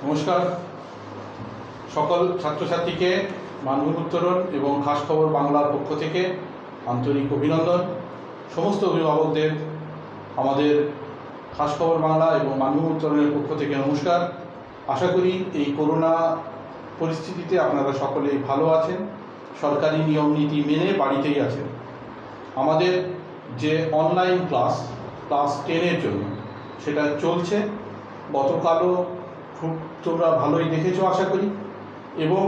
নমস্কার সকল ছাত্রছাত্রীকে মানবিক উত্তরণ এবং খাস খবর বাংলার পক্ষ থেকে আন্তরিক অভিনন্দন। সমস্ত অভিভাবকদের আমাদের খাস খবর বাংলা এবং মানবিক উত্তরণের পক্ষ থেকে নমস্কার। আশা করি এই করোনা পরিস্থিতিতে আপনারা সকলেই ভালো আছেন, সরকারি নিয়ম নীতি মেনে বাড়িতেই আছেন। আমাদের যে অনলাইন ক্লাস 10-এর জন্য সেটা চলছে। গতকালও খুব তোমরা ভালোই দেখেছো আশা করি, এবং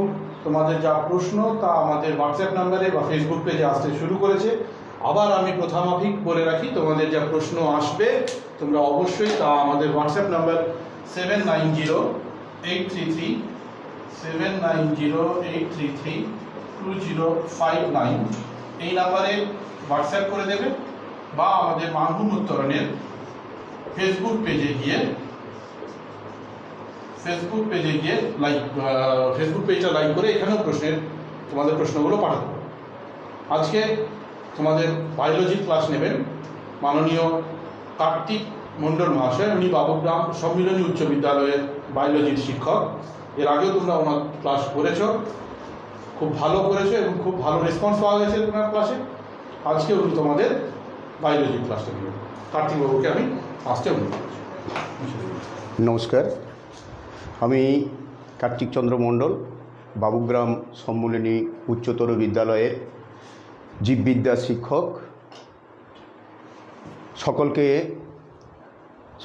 তোমাদের যা প্রশ্ন তা আমাদের হোয়াটসঅ্যাপ নাম্বারে বা ফেসবুক পেজে আসতে শুরু করেছে। আবার আমি প্রথমাভিক বলে রাখি, তোমাদের যা প্রশ্ন আসবে তোমরা অবশ্যই তা আমাদের হোয়াটসঅ্যাপ নাম্বার 790833 এই নাম্বারে হোয়াটসঅ্যাপ করে দেবে, বা আমাদের মানবিক উত্তরণের ফেসবুক পেজে গিয়ে ফেসবুক পেজটা লাইক করে এখানেও তোমাদের প্রশ্নগুলো পাঠাতে পারো। আজকে তোমাদের বায়োলজি ক্লাস নেবেন মাননীয় কার্তিক মণ্ডল মহাশয়। উনি বাবুগ্রাম সম্মিলনী উচ্চ বিদ্যালয়ের বায়োলজির শিক্ষক। এর আগেও তোমরা ওনার ক্লাস করেছো, খুব ভালো করেছো এবং খুব ভালো রেসপন্স পাওয়া গেছে ওনার ক্লাসে। আজকে উনি তোমাদের বায়োলজি ক্লাসটা নেবেন। কার্তিকবাবুকে আমি আসতে অনুরোধ করছি। নমস্কার, আমি কার্তিক চন্দ্র মণ্ডল, বাবুগ্রাম সম্মিলনী উচ্চতর বিদ্যালয়ের জীববিদ্যা শিক্ষক।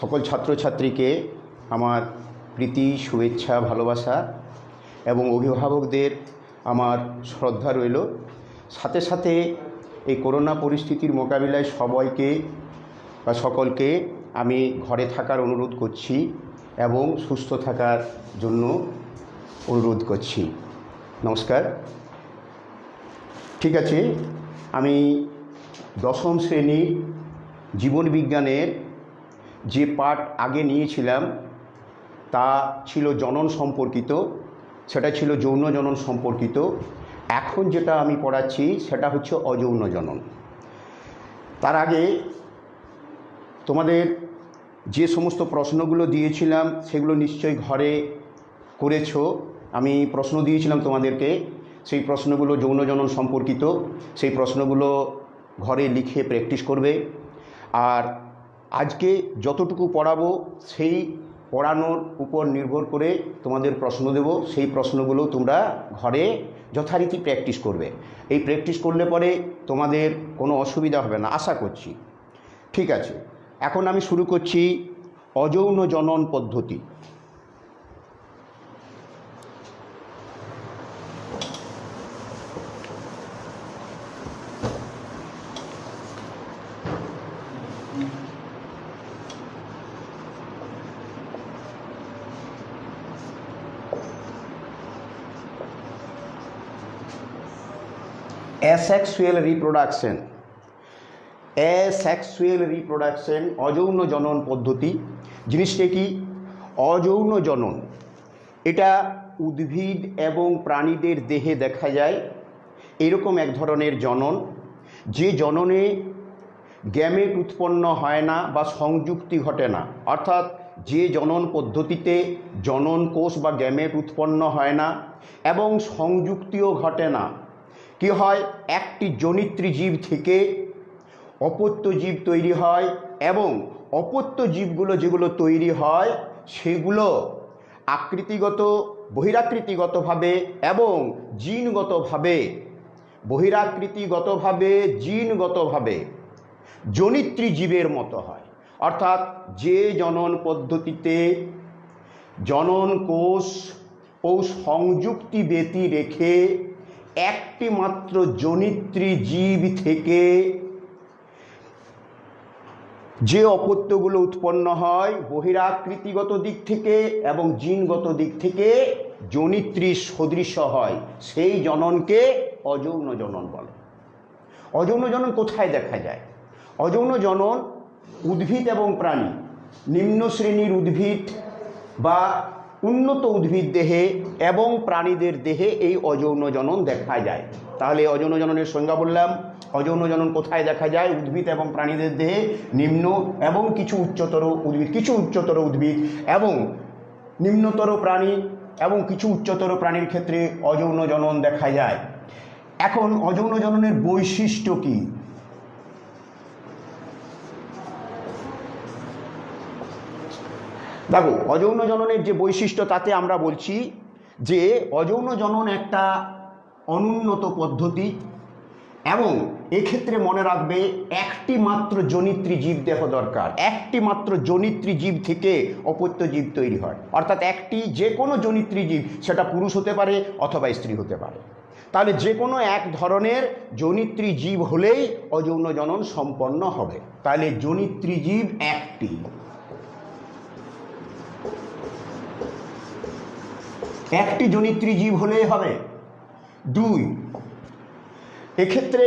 সকল ছাত্রছাত্রীকে আমার প্রীতি, শুভেচ্ছা, ভালোবাসা এবং অভিভাবকদের আমার শ্রদ্ধা রইল। সাথে সাথে এই করোনা পরিস্থিতির মোকাবিলায় সকলকে আমি ঘরে থাকার অনুরোধ করছি এবং সুস্থ থাকার জন্য অনুরোধ করছি। নমস্কার। ঠিক আছে, আমি 10ম শ্রেণীর জীবনবিজ্ঞানের যে পাঠ আগে নিয়েছিলাম তা ছিল জনন সম্পর্কিত, সেটা ছিল যৌন জনন সম্পর্কিত। এখন যেটা আমি পড়াচ্ছি সেটা হচ্ছে অযৌন জনন। তার আগে তোমাদের যে সমস্ত প্রশ্নগুলো দিয়েছিলাম সেগুলো নিশ্চয়ই ঘরে করেছো। আমি প্রশ্ন দিয়েছিলাম তোমাদেরকে, সেই প্রশ্নগুলো যৌন জনন সম্পর্কিত। সেই প্রশ্নগুলো ঘরে লিখে প্র্যাকটিস করবে। আর আজকে যতটুকু পড়াবো সেই পড়ানোর উপর নির্ভর করে তোমাদের প্রশ্ন দেব। সেই প্রশ্নগুলো তোমরা ঘরে যথারীতি প্র্যাকটিস করবে। এই প্র্যাকটিস করলে পরে তোমাদের কোনো অসুবিধা হবে না আশা করছি। ঠিক আছে, এখন আমি শুরু করছি অযৌন জনন পদ্ধতি। অ্যাসেক্সুয়াল রিপ্রোডাকশন, অযৌন জনন পদ্ধতি। জিনিসটা কি? অযৌন জনন এটা উদ্ভিদ এবং প্রাণীদের দেহে দেখা যায়। এরকম এক ধরনের জনন, যে জননে গ্যামেট উৎপন্ন হয় না বা সংযুক্তি ঘটে না। অর্থাৎ যে জনন পদ্ধতিতে জনন কোষ বা গ্যামেট উৎপন্ন হয় না এবং সংযুক্তিও ঘটে না। কি হয়? একটি জনিত্রী জীব থেকে অপত্য জীব তৈরি হয়, এবং অপত্য জীবগুলো যেগুলো তৈরি হয় সেগুলো বহিরাকৃতিগতভাবে এবং জিনগতভাবে জনিত্রী জীবের মতো হয়। অর্থাৎ যে জনন পদ্ধতিতে জনন কোষ ও সংযুক্তি ব্যতি রেখে একটি মাত্র জনিত্রী জীব থেকে যে অপত্যগুলো উৎপন্ন হয় বহিরাকৃতিগত দিক থেকে এবং জিনগত দিক থেকে জনিত্রীর সদৃশ হয়, সেই জননকে অযৌন জনন বলে। অযৌন জনন কোথায় দেখা যায়? অযৌন জনন উদ্ভিদ এবং প্রাণী, নিম্ন শ্রেণীর উদ্ভিদ বা উন্নত উদ্ভিদ দেহে এবং প্রাণীদের দেহে এই অযৌন জনন দেখা যায়। তাহলে অযৌন জননের সংজ্ঞা বললাম। অযৌন জনন কোথায় দেখা যায়? উদ্ভিদ এবং প্রাণীদের দেহে, নিম্ন এবং কিছু উচ্চতর উদ্ভিদ এবং নিম্নতর প্রাণী এবং কিছু উচ্চতর প্রাণীর ক্ষেত্রে অযৌন জনন দেখা যায়। এখন অযৌন জননের বৈশিষ্ট্য কি? দেখো, অযৌন জননের যে বৈশিষ্ট্য তাতে আমরা বলছি যে অযৌন জনন একটা অনুন্নত পদ্ধতি এবং এক্ষেত্রে মনে রাখবে একটি মাত্র জনিত্রী জীব দেহ দরকার। একটি মাত্র জনিত্রী জীব থেকে অপত্য জীব তৈরি হয়, অর্থাৎ একটি যে কোনো জনিত্রী জীব, সেটা পুরুষ হতে পারে অথবা স্ত্রী হতে পারে। তাহলে যে কোনো এক ধরনের জনিত্রী জীব হলেই অযৌন জনন সম্পন্ন হবে। তাহলে জনিত্রী জীব একটি, একটি জনিত্রী জীব হলেই হবে। দুই, এক্ষেত্রে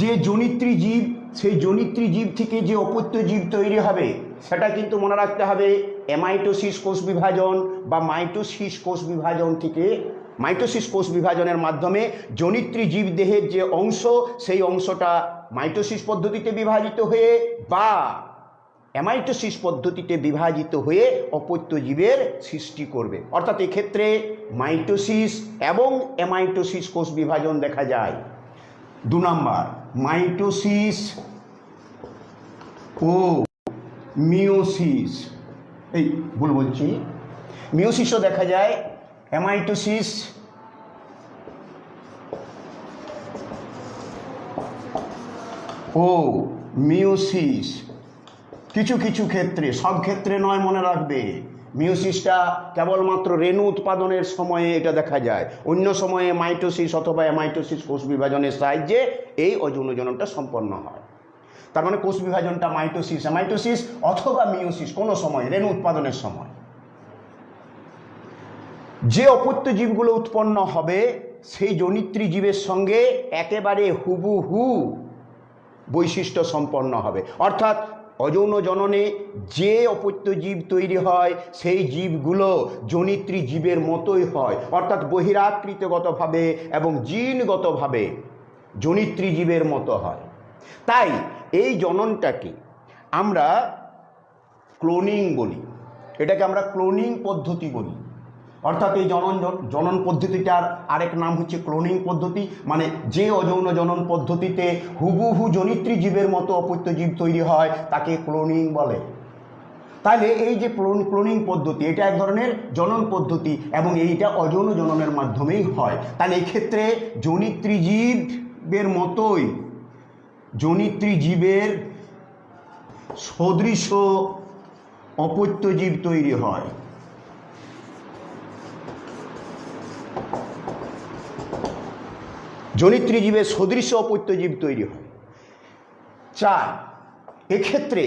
যে জনিত্রী জীব, সেই জনিত্রী জীব থেকে যে অপত্য জীব তৈরি হবে সেটা কিন্তু মনে রাখতে হবে অ্যামাইটোসিস কোষ বিভাজন বা মাইটোসিস কোষ বিভাজন থেকে, মাইটোসিস কোষ বিভাজনের মাধ্যমে জনিত্রী জীব দেহের যে অংশ, সেই অংশটা মাইটোসিস পদ্ধতিতে বিভাজিত হয়ে বা অ্যামাইটোসিস পদ্ধতিতে বিভাজিত হয়ে অপত্য জীবের সৃষ্টি করবে। অর্থাৎ এক্ষেত্রে মাইটোসিস এবং অ্যামাইটোসিস কোষ বিভাজন দেখা যায়। 2 নম্বর, মাইটোসিস ও মিওসিস, এই ভুল বলছি, মিওসিসও দেখা যায়, অ্যামাইটোসিস ও মিওসিস কিছু কিছু ক্ষেত্রে, সব ক্ষেত্রে নয়, মনে রাখবে মিওসিসটা কেবলমাত্র রেণু উৎপাদনের সময়ে এটা দেখা যায়, অন্য সময়ে মাইটোসিস অথবা অ্যামাইটোসিস কোষ বিভাজনের সাহায্যে এই অযৌন জননটা সম্পন্ন হয়। তার মানে কোষ বিভাজনটা মাইটোসিস, অ্যামাইটোসিস অথবা মিওসিস কোনো সময় রেণু উৎপাদনের সময়। যে অপত্য জীবগুলো উৎপন্ন হবে সেই জনিত্রী জীবের সঙ্গে একেবারে হুবহু বৈশিষ্ট্য সম্পন্ন হবে। অর্থাৎ অযৌন জননে যে অপত্য জীব তৈরি হয় সেই জীবগুলো জনিত্রী জীবের মতোই হয়, অর্থাৎ বহিরাকৃতিগতভাবে এবং জিনগতভাবে জনিত্রী জীবের মতো হয়। তাই এই জননটাকে আমরা ক্লোনিং বলি, এটাকে আমরা ক্লোনিং পদ্ধতি বলি। অর্থাৎ এই জনন পদ্ধতিটার আরেক নাম হচ্ছে ক্লোনিং পদ্ধতি, মানে যে অযৌন জনন পদ্ধতিতে হুবহু জনিত্রী জীবের মতো অপত্য জীব তৈরি হয় তাকে ক্লোনিং বলে। তাহলে এই যে ক্লোনিং পদ্ধতি, এটা এক ধরনের জনন পদ্ধতি এবং এইটা অযৌন জননের মাধ্যমেই হয়। তাহলে এক্ষেত্রে জনিত্রী জীবের মতোই জনিত্রী জীবের সদৃশ অপত্য জীব তৈরি হয়। জনিত্রী জীবের সদৃশ অপত্য জীব তৈরি হয়। 4, এক্ষেত্রে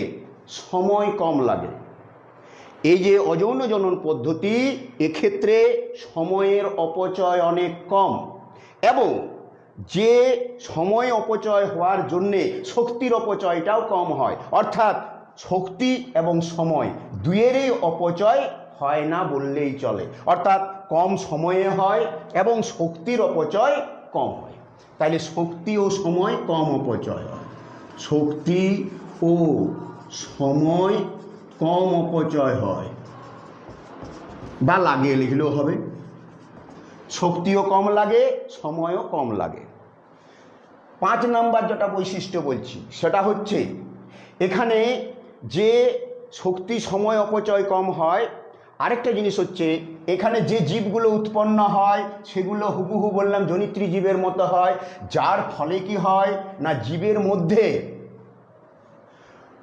সময় কম লাগে। এই যে অযৌন জনন পদ্ধতি, এক্ষেত্রে সময়ের অপচয় অনেক কম এবং যে সময় অপচয় হওয়ার জন্যে শক্তির অপচয়টাও কম হয়। অর্থাৎ শক্তি এবং সময় দুয়েরই অপচয় হয় না বললেই চলে। অর্থাৎ কম সময়ে হয় এবং শক্তির অপচয় কম হয়। তাহলে শক্তি ও সময় কম অপচয় হয়, শক্তি ও সময় কম অপচয় হয়, বা লাগিয়ে লিখলেও হবে, শক্তিও কম লাগে সময়ও কম লাগে। 5 নম্বর যেটা বৈশিষ্ট্য বলছি সেটা হচ্ছে এখানে যে শক্তি সময় অপচয় কম হয়, আরেকটা জিনিস হচ্ছে এখানে যে জীবগুলো উৎপন্ন হয় সেগুলো হুবহু বললাম জনিত্রী জীবের মতো হয়, যার ফলে কি হয় না জীবের মধ্যে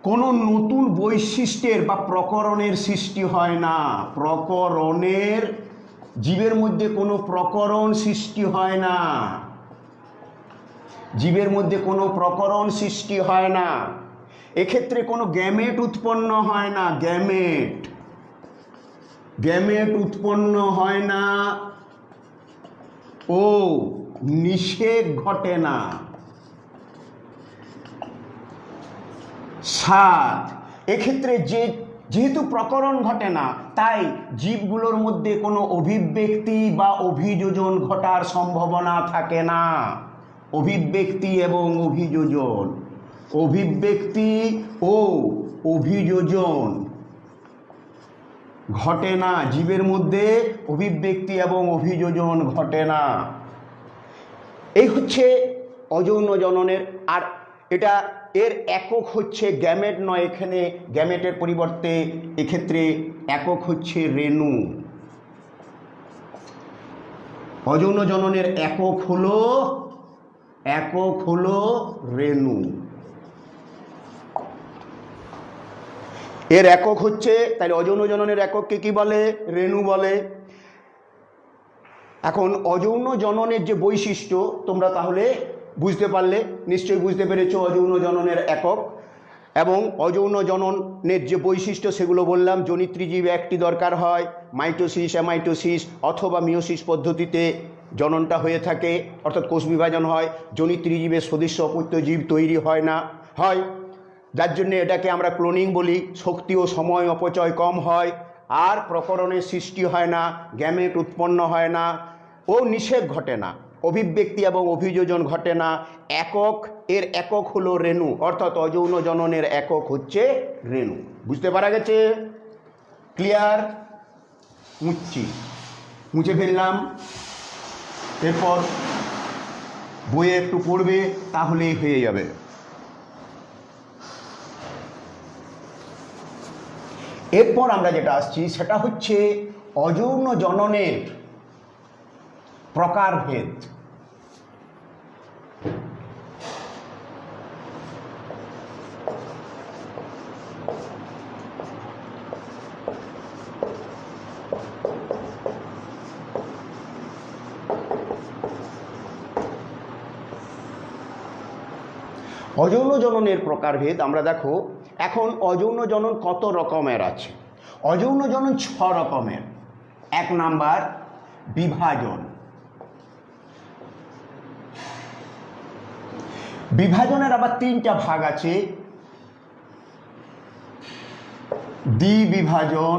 কোনো নতুন বৈশিষ্ট্যের বা প্রকরণের সৃষ্টি হয় না। প্রকরণের, জীবের মধ্যে কোনো প্রকরণ সৃষ্টি হয় না, জীবের মধ্যে কোনো প্রকরণ সৃষ্টি হয় না। এক্ষেত্রে কোনো গ্যামেট উৎপন্ন হয় না, গ্যামেট উৎপন্ন হয় না ও নিষেক ঘটে না। 7, এক্ষেত্রে যেহেতু প্রকরণ ঘটে না তাই জীবগুলোর মধ্যে কোনো অভিব্যক্তি বা অভিযোজন ঘটার সম্ভাবনা থাকে না। অভিব্যক্তি এবং অভিযোজন, অভিব্যক্তি ও অভিযোজন ঘটে না, জীবের মধ্যে অভিব্যক্তি এবং অভিযোজন ঘটে না। এই হচ্ছে অযৌন জননের। আর এটা এর একক হচ্ছে গ্যামেট নয়, এখানে গ্যামেটের পরিবর্তে এক্ষেত্রে একক হচ্ছে রেণু। অযৌন জননের একক হলো রেণু। এর একক হচ্ছে, তাহলে অযৌন জননের একককে কি বলে? রেণু বলে। এখন অযৌন জননের যে বৈশিষ্ট্য তোমরা তাহলে বুঝতে পারলে, নিশ্চয়ই বুঝতে পেরেছো অযৌন জননের একক এবং অযৌন জননের যে বৈশিষ্ট্য সেগুলো বললাম। জনিত্রীজীব একটি দরকার হয়, মাইটোসিস, অ্যামাইটোসিস অথবা মিওসিস পদ্ধতিতে জননটা হয়ে থাকে, অর্থাৎ কোষ বিভাজন হয়। জনিত্রীজীবের সদৃশ্য অপত্য জীব তৈরি হয় না, হয়, যার জন্য এটাকে আমরা ক্লোনিং বলি। শক্তি ও সময় অপচয় কম হয়, আর প্রকরণের সৃষ্টি হয় না, গ্যামেট উৎপন্ন হয় না ও নিষেক ঘটে না, অভিব্যক্তি এবং অভিযোজন ঘটে না। এর একক হলো রেণু, অর্থাৎ অযৌন জননের একক হচ্ছে রেণু। বুঝতে পারা গেছে? ক্লিয়ার? মুছে ফেললাম। এরপর বইয়ে একটু পড়বে, তাহলেই হয়ে যাবে। এরপর আমরা যেটা আসছি সেটা হচ্ছে অযৌন জননের প্রকারভেদ। অযৌন জননের প্রকারভেদ আমরা দেখো। এখন অযৌন জনন কত রকমের আছে? অযৌন জনন 6 রকমের। 1 নাম্বার বিভাজন। বিভাজনের আবার 3টা ভাগ আছে, দ্বিবিভাজন,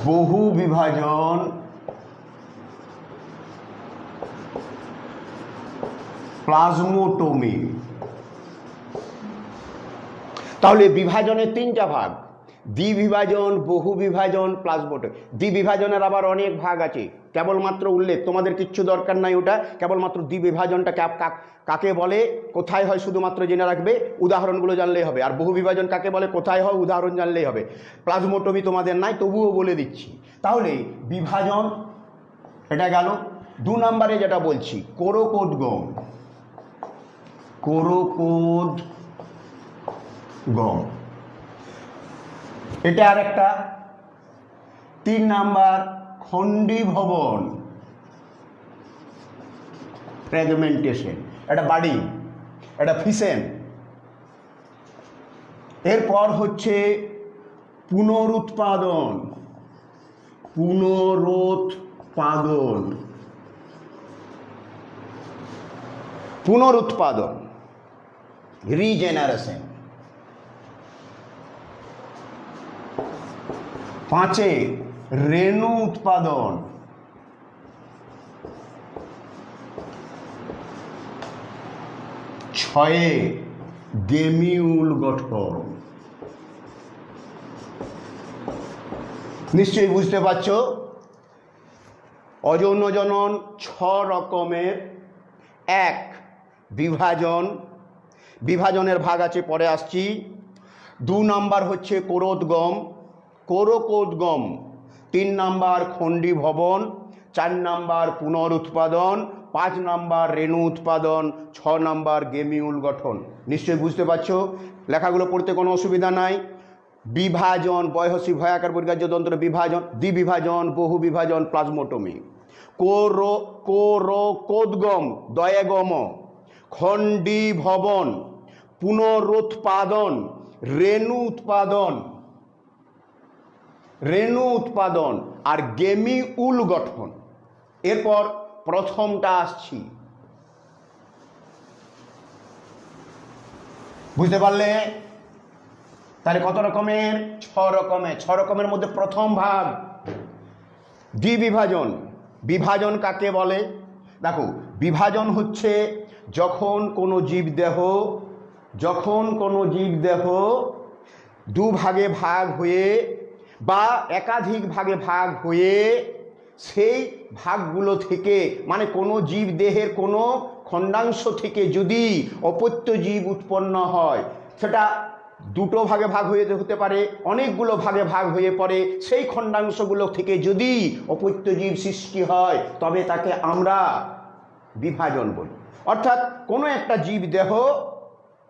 বহু বিভাজন, প্লাজমোটমি। তাহলে বিভাজনের 3টা ভাগ, দ্বিবিভাজন, বহু বিভাজন, প্লাজমোটমি। দ্বিবিভাজনের আবার অনেক ভাগ আছে, কেবলমাত্র উল্লেখ, তোমাদের কিচ্ছু দরকার নাই ওটা, কেবলমাত্র দ্বিবিভাজনটা কাকে বলে, কোথায় হয় শুধুমাত্র জেনে রাখবে, উদাহরণগুলো জানলেই হবে। আর বহু বিভাজন কাকে বলে, কোথায় হয়, উদাহরণ জানলেই হবে। প্লাজমোটমি তোমাদের নাই, তবুও বলে দিচ্ছি। তাহলে বিভাজন এটা গেল। 2 নম্বরে যেটা বলছি কোরকোদ্গম। কোরকোদ্গম এটা আর একটা। 3 নাম্বার খণ্ডীভবন, ফ্র্যাগমেন্টেশন, এটা বাড়ি, এটা ফিসেন। এরপর হচ্ছে পুনরুৎপাদন। পুনরুৎপাদন, রিজেনারেশন। 5 রেণু উৎপাদন। 6 গেমিউল গঠন। নিশ্চয়ই বুঝতে পারছো অযৌন জনন 6 রকমের। 1 বিভাজন, বিভাজনের ভাগ আছে, পরে আসছি। 2 নাম্বার হচ্ছে কোরকোদ্গম। 3 নাম্বার খণ্ডীভবন। 4 নাম্বার পুনরুৎপাদন। 5 নাম্বার রেণু উৎপাদন। 6 নাম্বার গেমিউল গঠন। নিশ্চয়ই বুঝতে পারছো, লেখাগুলো পড়তে কোনো অসুবিধা নাই। বিভাজন, বয়সী ভয়াকার বর্গার্য দন্ত্র বিভাজন, দ্বিবিভাজন, বহু বিভাজন, প্লাজমোটমি। কোরকোদ্গম, দয়েগম, খণ্ডীভবন, পুনরুৎপাদন, রেণু উৎপাদন আর গেমিউল গঠন। এরপর প্রথমটা আসছি, বুঝতে পারলে? তাহলে কত রকমের? 6 রকমের। 6 রকমের মধ্যে প্রথম ভাগ দ্বিবিভাজন। বিভাজন কাকে বলে? দেখো, বিভাজন হচ্ছে যখন কোনো জীবদেহ দুভাগে ভাগ হয়ে বা একাধিক ভাগে ভাগ হয়ে সেই ভাগগুলো থেকে মানে কোনো জীব দেহের কোনো খণ্ডাংশ থেকে যদি অপত্য জীব উৎপন্ন হয়, সেটা দুটো ভাগে ভাগ হয়ে হতে পারে, অনেকগুলো ভাগে ভাগ হয়ে পড়ে, সেই খণ্ডাংশগুলো থেকে যদি অপত্য জীব সৃষ্টি হয় তবে তাকে আমরা বিভাজন বলি। অর্থাৎ কোনো একটা জীব দেহ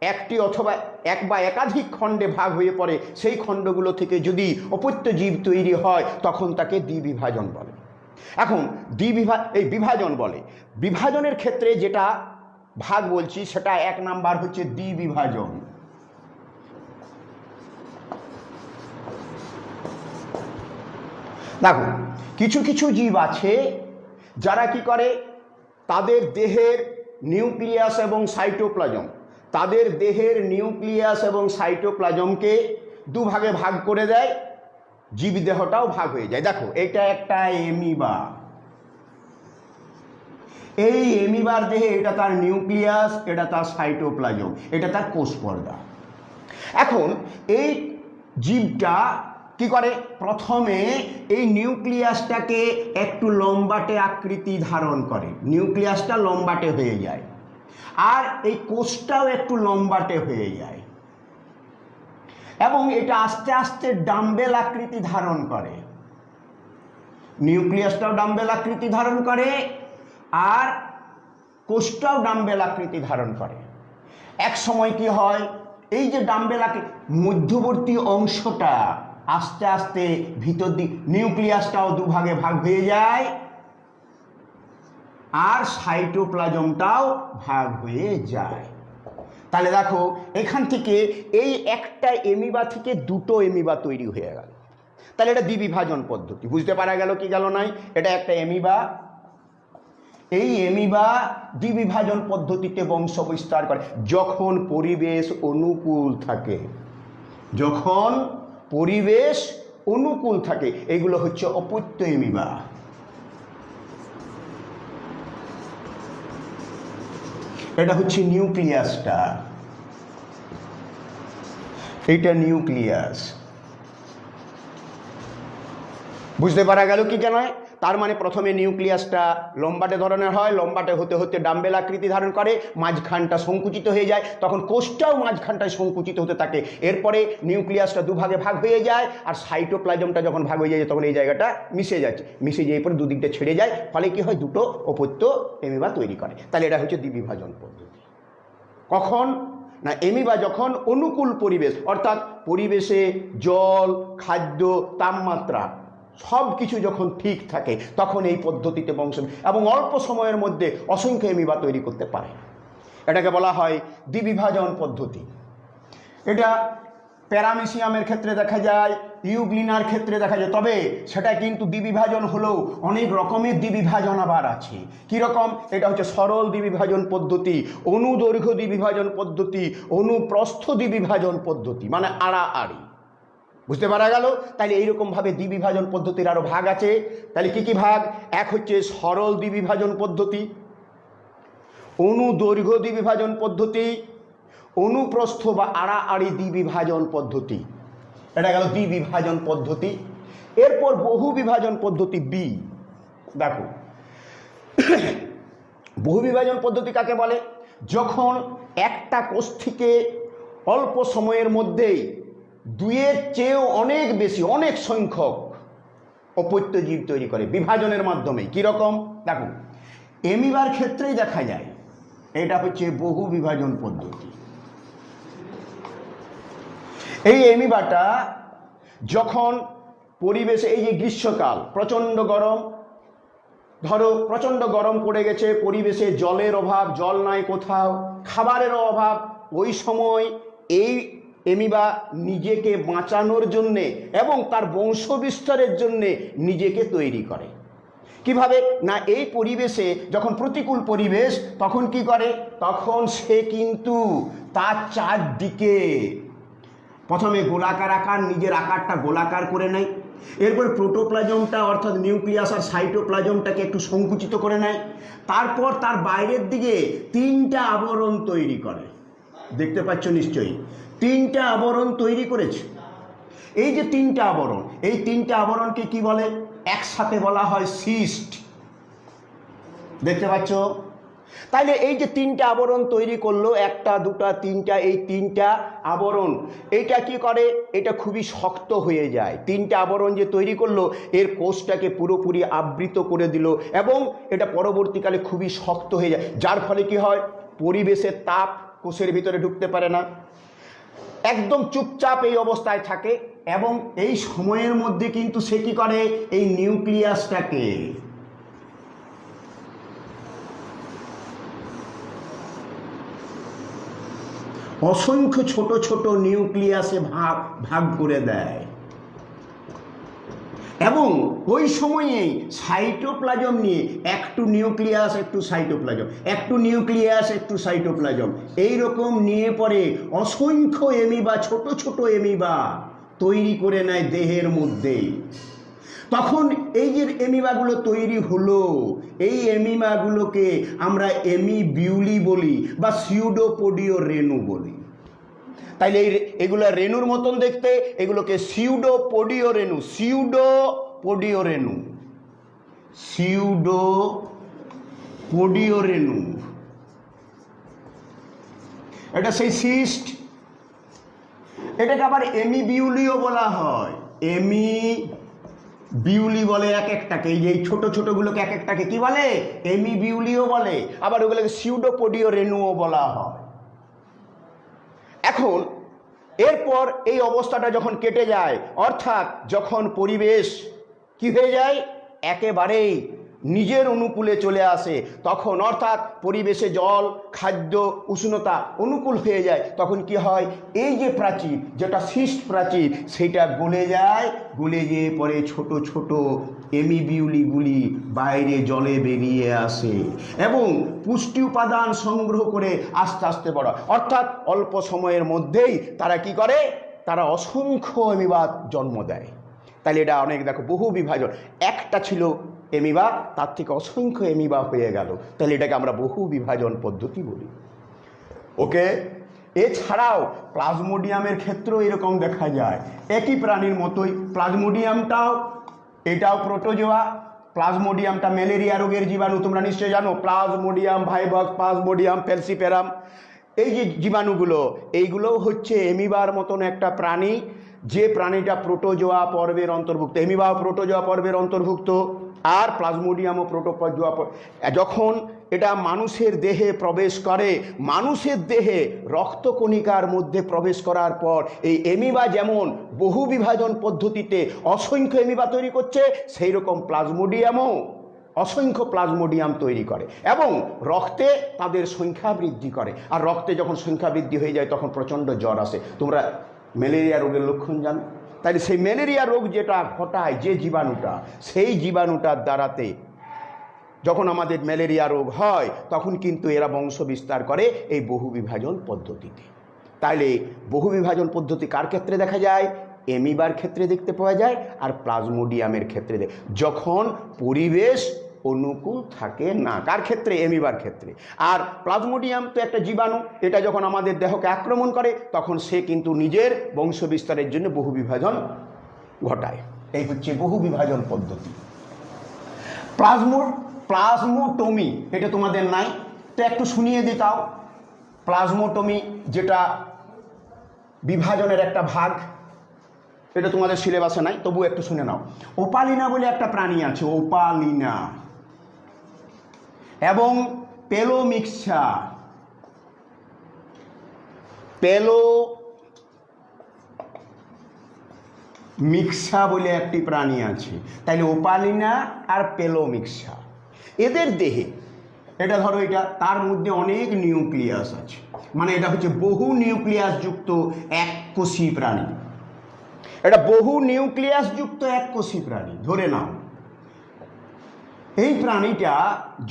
একটি অথবা এক বা একাধিক খণ্ডে ভাগ হয়ে পড়ে, সেই খণ্ডগুলো থেকে যদি অপত্য জীব তৈরি হয় তখন তাকে দ্বিবিভাজন বলে। এখন এই বিভাজন বলে, বিভাজনের ক্ষেত্রে যেটা ভাগ বলছি সেটা এক নাম্বার হচ্ছে দ্বিবিভাজন। দেখো কিছু কিছু জীব আছে যারা কি করে, তাদের দেহের নিউক্লিয়াস এবং সাইটোপ্লাজম, তাদের দেহের নিউক্লিয়াস এবং সাইটোপ্লাজমকে দুভাগে ভাগ করে দেয়, জীবদেহটাও ভাগ হয়ে যায়। দেখো এটা একটা এমিবা, এই এমিবার দেহে এটা তার নিউক্লিয়াস, এটা তার সাইটোপ্লাজম, এটা তার কোষ পর্দা। এখন এই জীবটা কি করে, প্রথমে এই নিউক্লিয়াসটাকে একটু লম্বাটে আকৃতি ধারণ করে, নিউক্লিয়াসটা লম্বাটে হয়ে যায়, আর এই কোষটাও একটু লম্বাটে হয়ে যায়, এবং এটা আস্তে আস্তে ডাম্বেল আকৃতি ধারণ করে। নিউক্লিয়াসটাও ডাম্বেল আকৃতি ধারণ করে আর কোষটাও ডাম্বেল আকৃতি ধারণ করে। এক সময় কি হয়, এই যে ডাম্বেল আকৃতি মধ্যবর্তী অংশটা আস্তে আস্তে ভিতর দিক, নিউক্লিয়াসটাও দুভাগে ভাগ হয়ে যায় আর সাইটোপ্লাজমটাও ভাগ হয়ে যায়। তাহলে দেখো এখান থেকে এই একটা এমিবা থেকে দুটো এমিবা তৈরি হয়ে গেল। তাহলে এটা দ্বিবিভাজন পদ্ধতি, বুঝতে পারা গেল কি গেল নাই? এটা একটা এমিবা, এই এমিবা দ্বিবিভাজন পদ্ধতিতে বংশ বিস্তার করে যখন পরিবেশ অনুকূল থাকে, যখন পরিবেশ অনুকূল থাকে। এগুলো হচ্ছে অপত্য এমিবা। এটা হচ্ছে নিউক্লিয়াসটা, এটা নিউক্লিয়াস। বুঝতে পারা গেল কি কেন? তার মানে প্রথমে নিউক্লিয়াসটা লম্বাটে ধরনের হয়, লম্বাটে হতে হতে ডাম্বেল আকৃতি ধারণ করে, মাঝখানটা সংকুচিত হয়ে যায়, তখন কোষটাও মাঝখানটায় সংকুচিত হতে থাকে। এরপরে নিউক্লিয়াসটা দুভাগে ভাগ হয়ে যায় আর সাইটোপ্লাজমটা যখন ভাগ হয়ে যায় তখন এই জায়গাটা মিশে যাচ্ছে, মিশে যেয়ে পরে দুদিকটা ছেড়ে যায়, ফলে কি হয়, দুটো অপত্য এমিবা তৈরি করে। তাহলে এটা হচ্ছে দ্বিবিভাজন পদ্ধতি। কখন না, এমিবা যখন অনুকূল পরিবেশ, অর্থাৎ পরিবেশে জল, খাদ্য, তাপমাত্রা সব কিছু যখন ঠিক থাকে তখন এই পদ্ধতিতে বংশ এবং অল্প সময়ের মধ্যে অসংখ্য এমিবা তৈরি করতে পারে। এটাকে বলা হয় দ্বিবিভাজন পদ্ধতি। এটা প্যারামিসিয়ামের ক্ষেত্রে দেখা যায়, ইউগ্লিনার ক্ষেত্রে দেখা যায়, তবে সেটা কিন্তু দ্বিবিভাজন হলেও অনেক রকমের দ্বিবিভাজন আবার আছে। কীরকম? এটা হচ্ছে সরল দ্বিবিভাজন পদ্ধতি, অনুদৈর্ঘ্য দ্বিবিভাজন পদ্ধতি, অনুপ্রস্থ দ্বিবিভাজন পদ্ধতি, মানে আড়াআড়ি। বুঝতে পারা গেল? তাহলে এইরকমভাবে দ্বিবিভাজন পদ্ধতির আরও ভাগ আছে। তাহলে কি কি ভাগ? এক হচ্ছে সরল দ্বিবিভাজন পদ্ধতি, অনুদৈর্ঘ্য দ্বিবিভাজন পদ্ধতি, অনুপ্রস্থ বা আড়াআড়ি দ্বিবিভাজন পদ্ধতি। এটা গেল দ্বিবিভাজন পদ্ধতি। এরপর বহু বিভাজন পদ্ধতি বি। দেখো বহু বিভাজন পদ্ধতি কাকে বলে? যখন একটা কোষ থেকে অল্প সময়ের মধ্যেই দুইয়ের চেয়েও অনেক বেশি, অনেক সংখ্যক অপত্য জীব তৈরি করে বিভাজনের মাধ্যমে। কীরকম? দেখো এমিবার ক্ষেত্রেই দেখা যায়, এটা হচ্ছে বহু বিভাজন পদ্ধতি। এই এমিবাটা যখন পরিবেশে, এই যে গ্রীষ্মকাল প্রচণ্ড গরম, ধরো প্রচণ্ড গরম পড়ে গেছে, পরিবেশে জলের অভাব, জল নাই কোথাও, খাবারেরও অভাব, ওই সময় এই এমিবা নিজেকে বাঁচানোর জন্যে এবং তার বংশ বিস্তারের জন্যে নিজেকে তৈরি করে। কিভাবে না, এই পরিবেশে যখন প্রতিকূল পরিবেশ তখন কি করে, তখন সে কিন্তু তার চারদিকে প্রথমে গোলাকার আকার, নিজের আকারটা গোলাকার করে নেয়, এরপর প্রোটোপ্লাজমটা অর্থাৎ নিউক্লিয়াস আর সাইটোপ্লাজমটাকে একটু সংকুচিত করে নেয়, তারপর তার বাইরের দিকে তিনটা আবরণ তৈরি করে। দেখতে পাচ্ছ নিশ্চয়ই, তিনটা আবরণ তৈরি করেছে। এই যে তিনটা আবরণ, এই তিনটা আবরণকে কি বলে? একসাথে বলা হয় সিস্ট। দেখতে পাচ্ছ? তাইলে এই যে তিনটা আবরণ তৈরি করলো, একটা দুটা তিনটা, এই তিনটা আবরণ এইটা কি করে? এটা খুবই শক্ত হয়ে যায়। তিনটা আবরণ যে তৈরি করলো এর কোষটাকে পুরোপুরি আবৃত করে দিল এবং এটা পরবর্তীকালে খুবই শক্ত হয়ে যায়, যার ফলে কি হয়? পরিবেশের তাপ কোষের ভিতরে ঢুকতে পারে না, একদম চুপচাপ এই অবস্থায় থাকে। এবং এই সময়ের মধ্যে কিন্তু সে কি করে? এই নিউক্লিয়াসটাকে অসংখ্য ছোট ছোট নিউক্লিয়াসে ভাগ করে দেয় এবং ওই সময়েই সাইটোপ্লাজম নিয়ে একটু নিউক্লিয়াস একটু সাইটোপ্লাজম, একটু নিউক্লিয়াস একটু সাইটোপ্লাজম, এইরকম নিয়ে পরে অসংখ্য এমিবা, ছোট ছোট এমিবা তৈরি করে নেয় দেহের মধ্যে। তখন এই যে এমিবাগুলো তৈরি হলো, এই এমিবাগুলোকে আমরা এমিবিউলি বলি বা সিউডোপোডিও রেণু বলি। তাইলে এগুলো রেণুর মতন দেখতে, এগুলোকে সিউডোপোডিও রেণু, সিউডোপোডিও রেণু, সিউডোপোডিও রেণু, এটা সেই সিস্ট। এটাকে আবার এমিবিউলিও বলা হয়। এমিবিউলি বলে এক একটাকে, এই যে ছোট ছোটগুলোকে এক একটাকে কি বলে? এমিবিউলিও বলে। আবার ওগুলোকে সিউডোপোডিও রেণুও বলা হয়। এখন এরপর এই অবস্থাটা যখন কেটে যায়, অর্থাৎ যখন পরিবেশ কি হয়ে যায়? একেবারেই নিজের অনুকূলে চলে আসে, তখন অর্থাৎ পরিবেশে জল, খাদ্য, উষ্ণতা অনুকূল হয়ে যায়, তখন কি হয়? এই যে প্রাচীর, যেটা সিস্ট প্রাচীর, সেটা গলে যায়। গলে গিয়ে পরে ছোট ছোট এমিবিউলিগুলি বাইরে জলে বেরিয়ে আসে এবং পুষ্টি উপাদান সংগ্রহ করে আস্তে আস্তে বড়, অর্থাৎ অল্প সময়ের মধ্যেই তারা কি করে? তারা অসংখ্য এমিবা জন্ম দেয়। তাহলে এটা অনেক, দেখো, বহু বিভাজন। একটা ছিল এমিবা, তার থেকে অসংখ্য এমিবা হয়ে গেল, তাহলে এটাকে আমরা বহু বিভাজন পদ্ধতি বলি। ওকে, এছাড়াও প্লাজমোডিয়ামের ক্ষেত্রেও এরকম দেখা যায়, একই প্রাণীর মতোই প্লাজমোডিয়ামটাও, এটাও প্রোটোজোয়া। প্লাজমোডিয়ামটা ম্যালেরিয়া রোগের জীবাণু, তোমরা নিশ্চয়ই জানো, প্লাজমোডিয়াম ভাইভাক্স, প্লাজমোডিয়াম ফ্যালসিপেরাম, এই যে জীবাণুগুলো, এইগুলোও হচ্ছে এমিবার মতন একটা প্রাণী, যে প্রাণীটা প্রোটোজোয়া পর্বের অন্তর্ভুক্ত। এমিবাও প্রোটোজোয়া পর্বের অন্তর্ভুক্ত, আর প্লাজমোডিয়ামও প্রোটোজোয়া। যখন এটা মানুষের দেহে প্রবেশ করে, মানুষের দেহে রক্তকণিকার মধ্যে প্রবেশ করার পর এই এমিবা যেমন বহু বিভাজন পদ্ধতিতে অসংখ্য এমিবা তৈরি করছে, সেই রকম প্লাজমোডিয়ামও অসংখ্য প্লাজমোডিয়াম তৈরি করে এবং রক্তে তাদের সংখ্যা বৃদ্ধি করে। আর রক্তে যখন সংখ্যা বৃদ্ধি হয়ে যায় তখন প্রচণ্ড জ্বর আসে। তোমরা ম্যালেরিয়া রোগের লক্ষণ জানো? তাহলে সেই ম্যালেরিয়া রোগ যেটা ঘটায়, যে জীবাণুটা, সেই জীবাণুটার দ্বারাতে যখন আমাদের ম্যালেরিয়া রোগ হয়, তখন কিন্তু এরা বংশ বিস্তার করে এই বহু বিভাজন পদ্ধতিতে। তাইলে বহু বিভাজন পদ্ধতি কার ক্ষেত্রে দেখা যায়? এমিবার ক্ষেত্রে দেখতে পাওয়া যায়, আর প্লাজমোডিয়ামের ক্ষেত্রে যখন পরিবেশ অনুকূল থাকে না। কার ক্ষেত্রে? এমিবার ক্ষেত্রে। আর প্লাজমোডিয়াম তো একটা জীবাণু, এটা যখন আমাদের দেহকে আক্রমণ করে তখন সে কিন্তু নিজের বংশ বিস্তারের জন্য বহু বিভাজন ঘটায়। এই হচ্ছে বহু বিভাজন পদ্ধতি। প্লাজমোটমি এটা তোমাদের নাই, তো একটু শুনিয়ে দিতাও। প্লাজমোটমি যেটা বিভাজনের একটা ভাগ, এটা তোমাদের সিলেবাসে নাই, তবু একটু শুনে নাও। ওপালিনা বলে একটা প্রাণী আছে, ওপালিনা, এবং পেলোমিক্সা, পেলোমিক্সা বলে একটি প্রাণী আছে। তাইলে ওপালিনা আর পেলোমিক্সা, এদের দেহে, এটা ধরো এটা, তার মধ্যে অনেক নিউক্লিয়াস আছে, মানে এটা হচ্ছে বহু নিউক্লিয়াস যুক্ত এককোষী প্রাণী। এটা বহু নিউক্লিয়াস যুক্ত এককোষী প্রাণী ধরে নাও। এই প্রাণীটা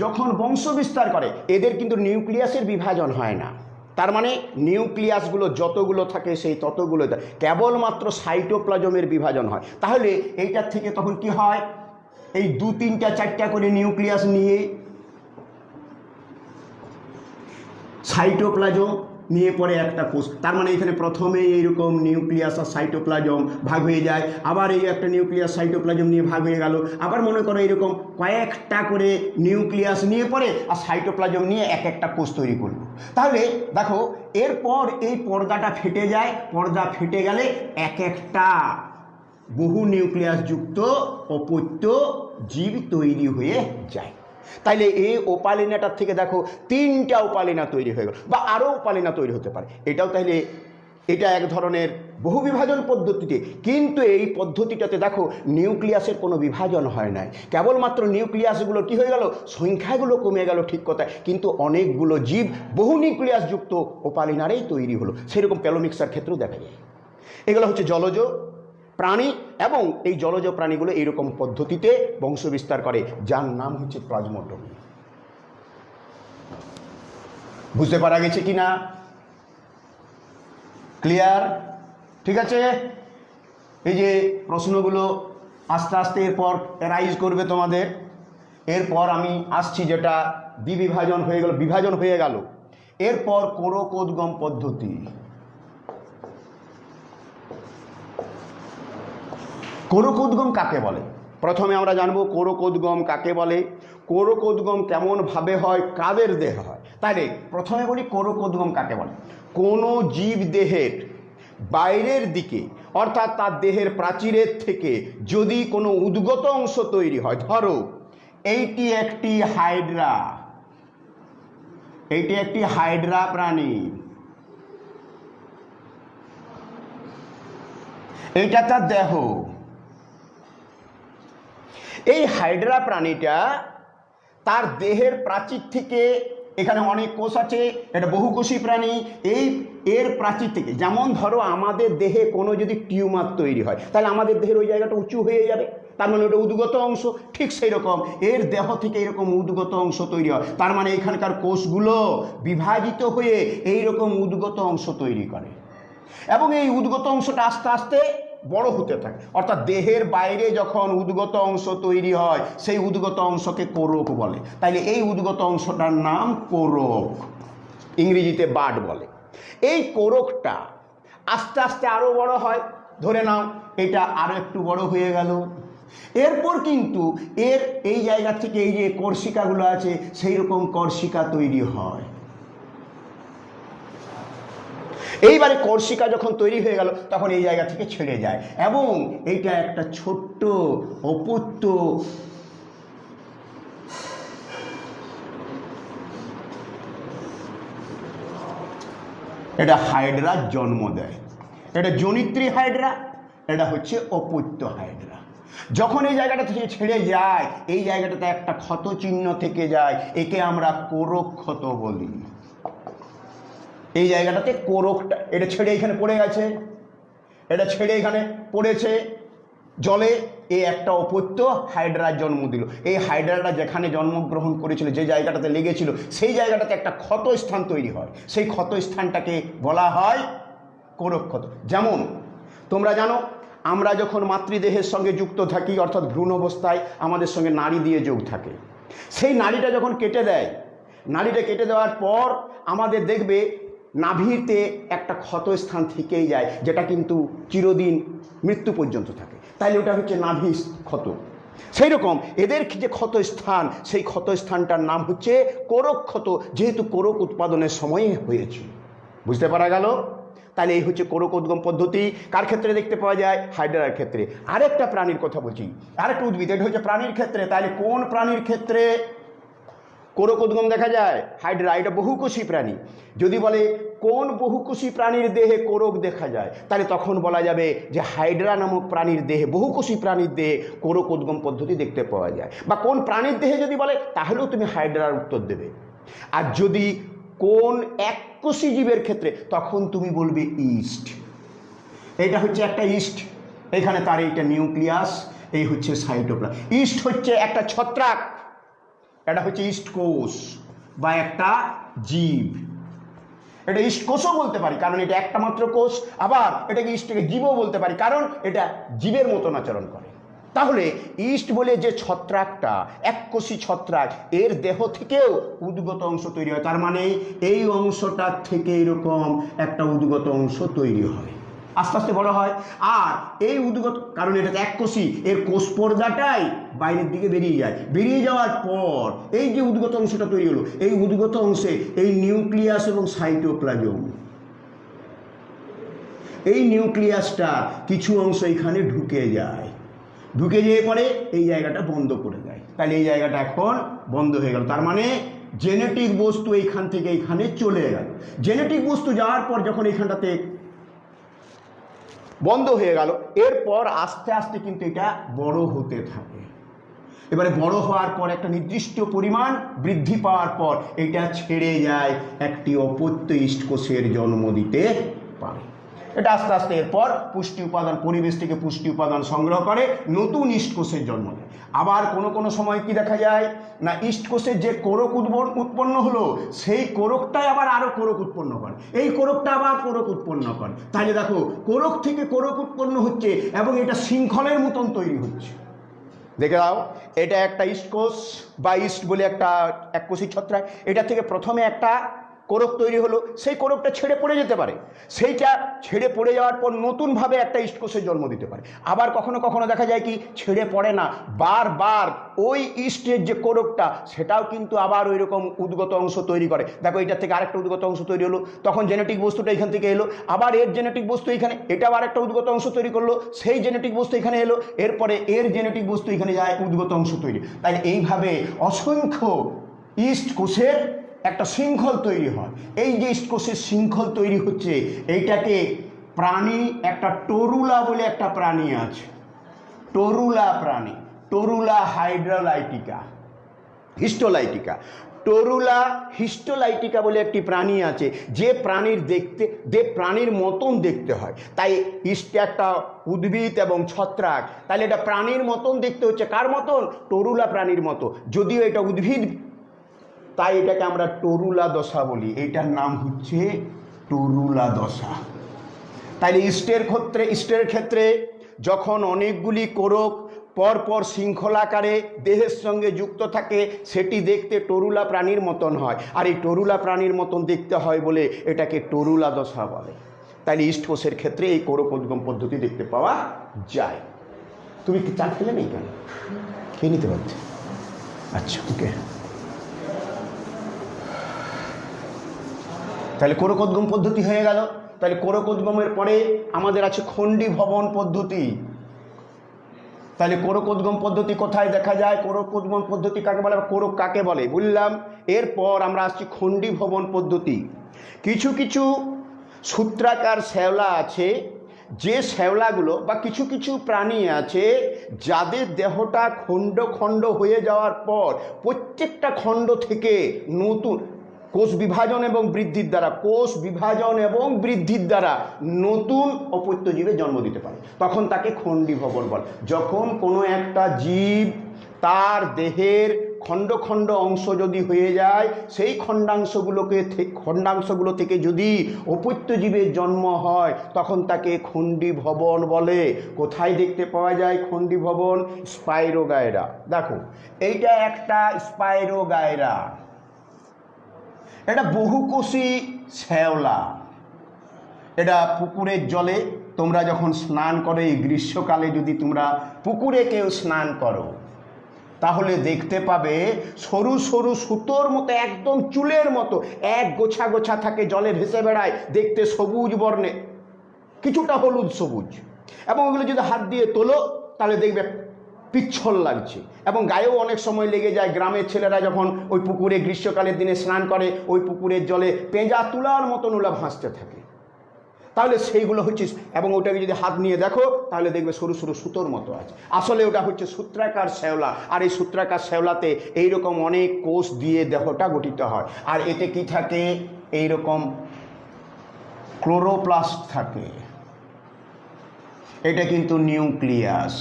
যখন বংশ বিস্তার করে, এদের কিন্তু নিউক্লিয়াসের বিভাজন হয় না। তার মানে নিউক্লিয়াসগুলো যতগুলো থাকে সেই ততগুলো, কেবলমাত্র সাইটোপ্লাজমের বিভাজন হয়। তাহলে এইটার থেকে তখন কি হয়? এই 2, 3, 4টা করে নিউক্লিয়াস নিয়ে সাইটোপ্লাজম, নিয়ে পরে একটা কোষ, তার মানে এখানে প্রথমে এইরকম নিউক্লিয়াস আর সাইটোপ্লাজম ভাগ হয়ে যায়, আবার এই একটা নিউক্লিয়াস সাইটোপ্লাজম নিয়ে ভাগ হয়ে গেল, আবার মনে করো এরকম কয়েকটা করে নিউক্লিয়াস নিয়ে পরে আর সাইটোপ্লাজম নিয়ে এক একটা কোষ তৈরি করলো। তাহলে দেখো এরপর এই পর্দাটা ফেটে যায়, পর্দা ফেটে গেলে এক একটা বহু নিউক্লিয়াস যুক্ত অপত্য জীব তৈরি হয়ে যায়। তাইলে এই ওপালিনাটার থেকে দেখো তিনটা ওপালিনা তৈরি হয়ে গেল, বা আরও ওপালিনা তৈরি হতে পারে। এটাও তাইলে এটা এক ধরনের বহু বিভাজন পদ্ধতিতে, কিন্তু এই পদ্ধতিটাতে দেখো নিউক্লিয়াসের কোনো বিভাজন হয় নাই, কেবলমাত্র নিউক্লিয়াসগুলো কী হয়ে গেল, সংখ্যাগুলো কমে গেল ঠিক কথা, কিন্তু অনেকগুলো জীব বহু নিউক্লিয়াস যুক্ত ওপালিনারেই তৈরি হলো। সেরকম প্যালোমিক্সার ক্ষেত্রেও দেখা যায়। এগুলো হচ্ছে জলজ প্রাণী, এবং এই জলজ প্রাণীগুলো এইরকম পদ্ধতিতে বংশবিস্তার করে, যার নাম হচ্ছে প্লাজমোটমি। বুঝতে পারা গেছে কি না? ক্লিয়ার? ঠিক আছে। এই যে প্রশ্নগুলো আস্তে আস্তে এরপর অ্যারাইজ করবে তোমাদের। এরপর আমি আসছি যেটা দ্বিবিভাজন হয়ে গেল, বিভাজন হয়ে গেল, এরপর কোরকোদ্গম পদ্ধতি। কোরকোদ্গম কাকে বলে? প্রথমে আমরা জানবো কোরকোদ্গম কাকে বলে, কোরকোদ্গম কেমনভাবে হয়, কাদের দেহ হয়। তাইলে প্রথমে বলি কোরকোদ্গম কাকে বলে। কোনো জীব দেহের বাইরের দিকে, অর্থাৎ তার দেহের প্রাচীরের থেকে যদি কোনো উদ্গত অংশ তৈরি হয়, ধরো এইটি একটি হাইড্রা, এইটি একটি হাইড্রা প্রাণী, এইটা তার দেহ। এই হাইড্রা প্রাণীটা তার দেহের প্রাচীর থেকে, এখানে অনেক কোষ আছে, এটা বহুকোষী প্রাণী, এর প্রাচীর থেকে, যেমন ধরো আমাদের দেহে কোনো যদি টিউমার তৈরি হয়, তাহলে আমাদের দেহের ওই জায়গাটা উঁচু হয়ে যাবে, তার মানে ওটা উদ্গত অংশ। ঠিক সেই রকম এর দেহ থেকে এরকম উদ্গত অংশ তৈরি হয়, তার মানে এখানকার কোষগুলো বিভাজিত হয়ে এইরকম উদ্গত অংশ তৈরি করে, এবং এই উদ্গত অংশটা আস্তে আস্তে বড় হতে থাকে। অর্থাৎ দেহের বাইরে যখন উদ্গত অংশ তৈরি হয়, সেই উদ্গত অংশকে কোরক বলে। তাইলে এই উদ্গত অংশটার নাম কোরক, ইংরেজিতে বাড বলে। এই কোরকটা আস্তে আস্তে আরও বড় হয়, ধরে নাও এটা আরও একটু বড় হয়ে গেল, এরপর কিন্তু এর এই জায়গা থেকে এই যে কর্ষিকাগুলো আছে, সেই রকম কর্ষিকা তৈরি হয়। এইবারে কর্ষিকা যখন তৈরি হয়ে গেল, তখন এই জায়গা থেকে ছেড়ে যায়, এবং এইটা একটা ছোট্ট অপত্য এটা হাইড্রার জন্ম দেয়। এটা জনিত্রী হাইড্রা, এটা হচ্ছে অপত্য হাইড্রা। যখন এই জায়গাটা থেকে ছেড়ে যায়, এই জায়গাটাতে একটা ক্ষত চিহ্ন থেকে যায়, একে আমরা কোরক ক্ষত বলি। এই জায়গাটাতে কোরকটা, এটা ছেড়ে এখানে পড়ে গেছে, এটা ছেড়ে এখানে পড়েছে জলে, এই একটা অপত্য হাইড্রার জন্ম দিল। এই হাইড্রাটা যেখানে জন্মগ্রহণ করেছিল, যে জায়গাটাতে লেগেছিল, সেই জায়গাটাতে একটা ক্ষত স্থান তৈরি হয়, সেই ক্ষত স্থানটাকে বলা হয় কোরক ক্ষত। যেমন তোমরা জানো, আমরা যখন মাতৃদেহের সঙ্গে যুক্ত থাকি, অর্থাৎ ভ্রূণ অবস্থায় আমাদের সঙ্গে নাড়ি দিয়ে যোগ থাকে, সেই নাড়িটা যখন কেটে দেয়, নাড়িটা কেটে দেওয়ার পর আমাদের দেখবে নাভিতে একটা ক্ষত স্থান থেকেই যায়, যেটা কিন্তু চিরদিন মৃত্যু পর্যন্ত থাকে, তাইলে ওটা হচ্ছে নাভি ক্ষত। সেই রকম এদের যে ক্ষত স্থান, সেই ক্ষত স্থানটার নাম হচ্ছে কোরক ক্ষত, যেহেতু কোরক উৎপাদনের সময়ে হয়েছে। বুঝতে পারা গেল? তাহলে এই হচ্ছে কোরকোদ্গম পদ্ধতি। কার ক্ষেত্রে দেখতে পাওয়া যায়? হাইড্রার ক্ষেত্রে। আরেকটা প্রাণীর কথা বলছি, আরেকটা উদ্ভিদ, এটা হচ্ছে প্রাণীর ক্ষেত্রে। তাহলে কোন প্রাণীর ক্ষেত্রে কোরকোদ্গম দেখা যায়? হাইড্রা, এটা বহুকোষী প্রাণী। যদি বলে কোন বহুকোষী প্রাণীর দেহে কোরক দেখা যায়, তাহলে তখন বলা যাবে যে হাইড্রা নামক প্রাণীর দেহে, বহুকোষী প্রাণীর দেহে কোরকোদ্গম পদ্ধতি দেখতে পাওয়া যায়। বা কোন প্রাণীর দেহে যদি বলে, তাহলেও তুমি হাইড্রার উত্তর দেবে। আর যদি কোন এককোষী জীবের ক্ষেত্রে, তখন তুমি বলবে ইস্ট। এটা হচ্ছে একটা ইস্ট, এখানে তার এইটা নিউক্লিয়াস, এই হচ্ছে সাইটোপ্লাজম। ইস্ট হচ্ছে একটা ছত্রাক, এটা হচ্ছে ইস্ট কোষ বা একটা জীব। এটা ইস্ট কোষও বলতে পারি, কারণ এটা একটা মাত্র কোষ। আবার এটাকে ইস্টকে জীবও বলতে পারি, কারণ এটা জীবের মতন আচরণ করে। তাহলে ইস্ট বলে যে ছত্রাকটা, এককোষী ছত্রাক, এর দেহ থেকেও উদ্গত অংশ তৈরি হয়। তার মানে এই অংশটার থেকে এরকম একটা উদ্গত অংশ তৈরি হয়, আস্তে আস্তে বড় হয়। আর এই উদ্গত, কারণ এটা এককোষী, এর কোষ পর্দাটাই বাইরের দিকে বেরিয়ে যায়। বেরিয়ে যাওয়ার পর এই যে উদ্গত অংশটা তৈরি হলো, এই উদ্গত অংশে এই নিউক্লিয়াস এবং সাইটোপ্লাজম, এই নিউক্লিয়াসটা কিছু অংশ এখানে ঢুকে যায়, ঢুকে যেয়ে পরে এই জায়গাটা বন্ধ করে দেয়। তাহলে এই জায়গাটা এখন বন্ধ হয়ে গেল। তার মানে জেনেটিক বস্তু এইখান থেকে এইখানে চলে গেল। জেনেটিক বস্তু যাওয়ার পর যখন এইখানটাতে বন্ধ হয়ে গেল, এরপর আস্তে আস্তে কিন্তু এটা বড় হতে থাকে। এবারে বড় হওয়ার পর একটা নির্দিষ্ট পরিমাণ বৃদ্ধি পাওয়ার পর এটা ছেড়ে যায়, একটি অপত্য ইষ্টকোষের জন্ম দিতে পারে। এটা আস্তে আস্তে এরপর পুষ্টি উপাদান, পরিবেশ থেকে পুষ্টি উপাদান সংগ্রহ করে নতুন ইষ্টকোষের জন্ম দেয়। আবার কোনো কোনো সময় কি দেখা যায় না, ইষ্টকোষের যে কোরক উৎপন্ন হলো, সেই কোরকটাই আবার আরো কোরক উৎপন্ন করে, এই কোরকটা আবার কোরক উৎপন্ন করে। তাহলে দেখো কোরক থেকে কোরক উৎপন্ন হচ্ছে এবং এটা শৃঙ্খলের মতন তৈরি হচ্ছে। দেখে দাও, এটা একটা ইষ্টকোষ বা ইস্ট বলে একটা এককোষী ছত্রাক। এটা থেকে প্রথমে একটা কোরক তৈরি হলো, সেই কোরকটা ছেড়ে পড়ে যেতে পারে, সেইটা ছেড়ে পড়ে যাওয়ার পর নতুনভাবে একটা ইষ্টকোষের জন্ম দিতে পারে। আবার কখনো কখনো দেখা যায় কি ছেড়ে পড়ে না, বারবার ওই ইস্টের যে কোরকটা সেটাও কিন্তু আবার ওই রকম উদ্গত অংশ তৈরি করে। দেখো এটার থেকে আরেকটা উদ্গত অংশ তৈরি হলো, তখন জেনেটিক বস্তুটা এখান থেকে এলো, আবার এর জেনেটিক বস্তু এখানে, এটা আবার একটা উদ্গত অংশ তৈরি করলো, সেই জেনেটিক বস্তু এখানে এলো, এরপরে এর জেনেটিক বস্তু এখানে যায়, উদ্গত অংশ তৈরি। তাই এইভাবে অসংখ্য ইস্ট কোষের একটা শৃঙ্খল তৈরি হয়। এই যে ইষ্টকোষের শৃঙ্খল তৈরি হচ্ছে, এইটাকে প্রাণী, একটা টরুলা বলে একটা প্রাণী আছে, টরুলা প্রাণী, টরুলা হাইড্রোলাইটিকা, হিস্টোলাইটিকা, টরুলা হিস্টোলাইটিকা বলে একটি প্রাণী আছে, যে প্রাণীর দেখতে, যে প্রাণীর মতন দেখতে হয়। তাই ইস্ট একটা উদ্ভিদ এবং ছত্রাক, তাহলে এটা প্রাণীর মতন দেখতে হচ্ছে। কার মতন? টরুলা প্রাণীর মতো। যদিও এটা উদ্ভিদ, তাই এটাকে আমরা টরুলা দশা বলি। এইটার নাম হচ্ছে টরুলা দশা। তাইলে ইস্টের ক্ষেত্রে যখন অনেকগুলি কোরক পরপর শৃঙ্খলাকারে দেহের সঙ্গে যুক্ত থাকে, সেটি দেখতে টরুলা প্রাণীর মতন হয়। আর এই টরুলা প্রাণীর মতন দেখতে হয় বলে এটাকে টরুলা দশা বলে। তাইলে ইষ্টকোষের ক্ষেত্রে এই কোরক উদ্গম পদ্ধতি দেখতে পাওয়া যায়। তুমি কি চা খেলে নেই কেন? খেয়ে নিতে পারতে? আচ্ছা, ওকে। তাহলে কোরকোদ্গম পদ্ধতি হয়ে গেল। তাহলে কোরকোদ্গমের পরে আমাদের আছে খণ্ডী ভবন পদ্ধতি। তাহলে কোরকোদ্গম পদ্ধতি কোথায় দেখা যায়, কোরকোদ্গম পদ্ধতি কাকে বলে, কোরক কাকে বলে বললাম। এরপর আমরা আসছি খণ্ডী ভবন পদ্ধতি। কিছু কিছু সূত্রাকার শ্যাওলা আছে, যে শ্যাওলাগুলো বা কিছু কিছু প্রাণী আছে যাদের দেহটা খণ্ড খণ্ড হয়ে যাওয়ার পর প্রত্যেকটা খণ্ড থেকে নতুন কোষ বিভাজন এবং বৃদ্ধির দ্বারা নতুন অপত্য জীবের জন্ম দিতে পারে, তখন তাকে খণ্ডী ভবন বলে। যখন কোনো একটা জীব তার দেহের খণ্ড খণ্ড অংশ যদি হয়ে যায়, সেই খণ্ডাংশগুলো থেকে যদি অপত্য জীবের জন্ম হয়, তখন তাকে খণ্ডী ভবন বলে। কোথায় দেখতে পাওয়া যায় খণ্ডী ভবন? স্পাইরোগায়রা। দেখো এইটা একটা স্পাইরোগায়রা, এটা বহুকোষী শ্যাওলা। এটা পুকুরের জলে তোমরা যখন স্নান করো, এই গ্রীষ্মকালে যদি তোমরা পুকুরে কেউ স্নান করো, তাহলে দেখতে পাবে সরু সরু সুতোর মতো, একদম চুলের মতো এক গোছা গোছা থাকে, জলে ভেসে বেড়ায়, দেখতে সবুজ বর্ণে, কিছুটা হলুদ সবুজ। এবং ওগুলো যদি হাত দিয়ে তোলো তাহলে দেখবে পিচ্ছল লাগছে, এবং গায়েও অনেক সময় লেগে যায়। গ্রামের ছেলেরা যখন ওই পুকুরে গ্রীষ্মকালের দিনে স্নান করে, ওই পুকুরের জলে পেঁজা তুলার মতন ওলা ভাসতে থাকে। তাহলে সেইগুলো হচ্ছে, এবং ওটাকে যদি হাত নিয়ে দেখো তাহলে দেখবে সরু সরু সুতোর মতো আছে। আসলে ওটা হচ্ছে সূত্রাকার শ্যাওলা। আর এই সূত্রাকার শ্যাওলাতে এইরকম অনেক কোষ দিয়ে দেহটা গঠিত হয়। আর এতে কি থাকে? এইরকম ক্লোরোপ্লাস্ট থাকে। এটা কিন্তু নিউক্লিয়াস,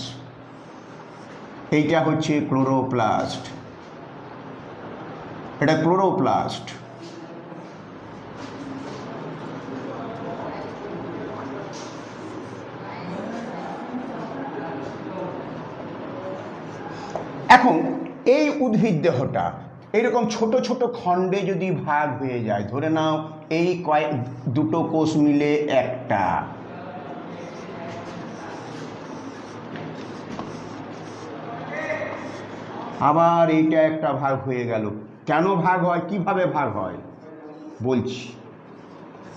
এইটা হচ্ছে ক্লোরোপ্লাস্ট, এটা ক্লোরোপ্লাস্ট। এখন এই উদ্ভিদ দেহটা এইরকম ছোট ছোট খণ্ডে যদি ভাগ হয়ে যায়, ধরে নাও এই দুটো কোষ মিলে একটা, আবার এইটা একটা ভাগ হয়ে গেল। কেন ভাগ হয়, কিভাবে ভাগ হয় বলছি,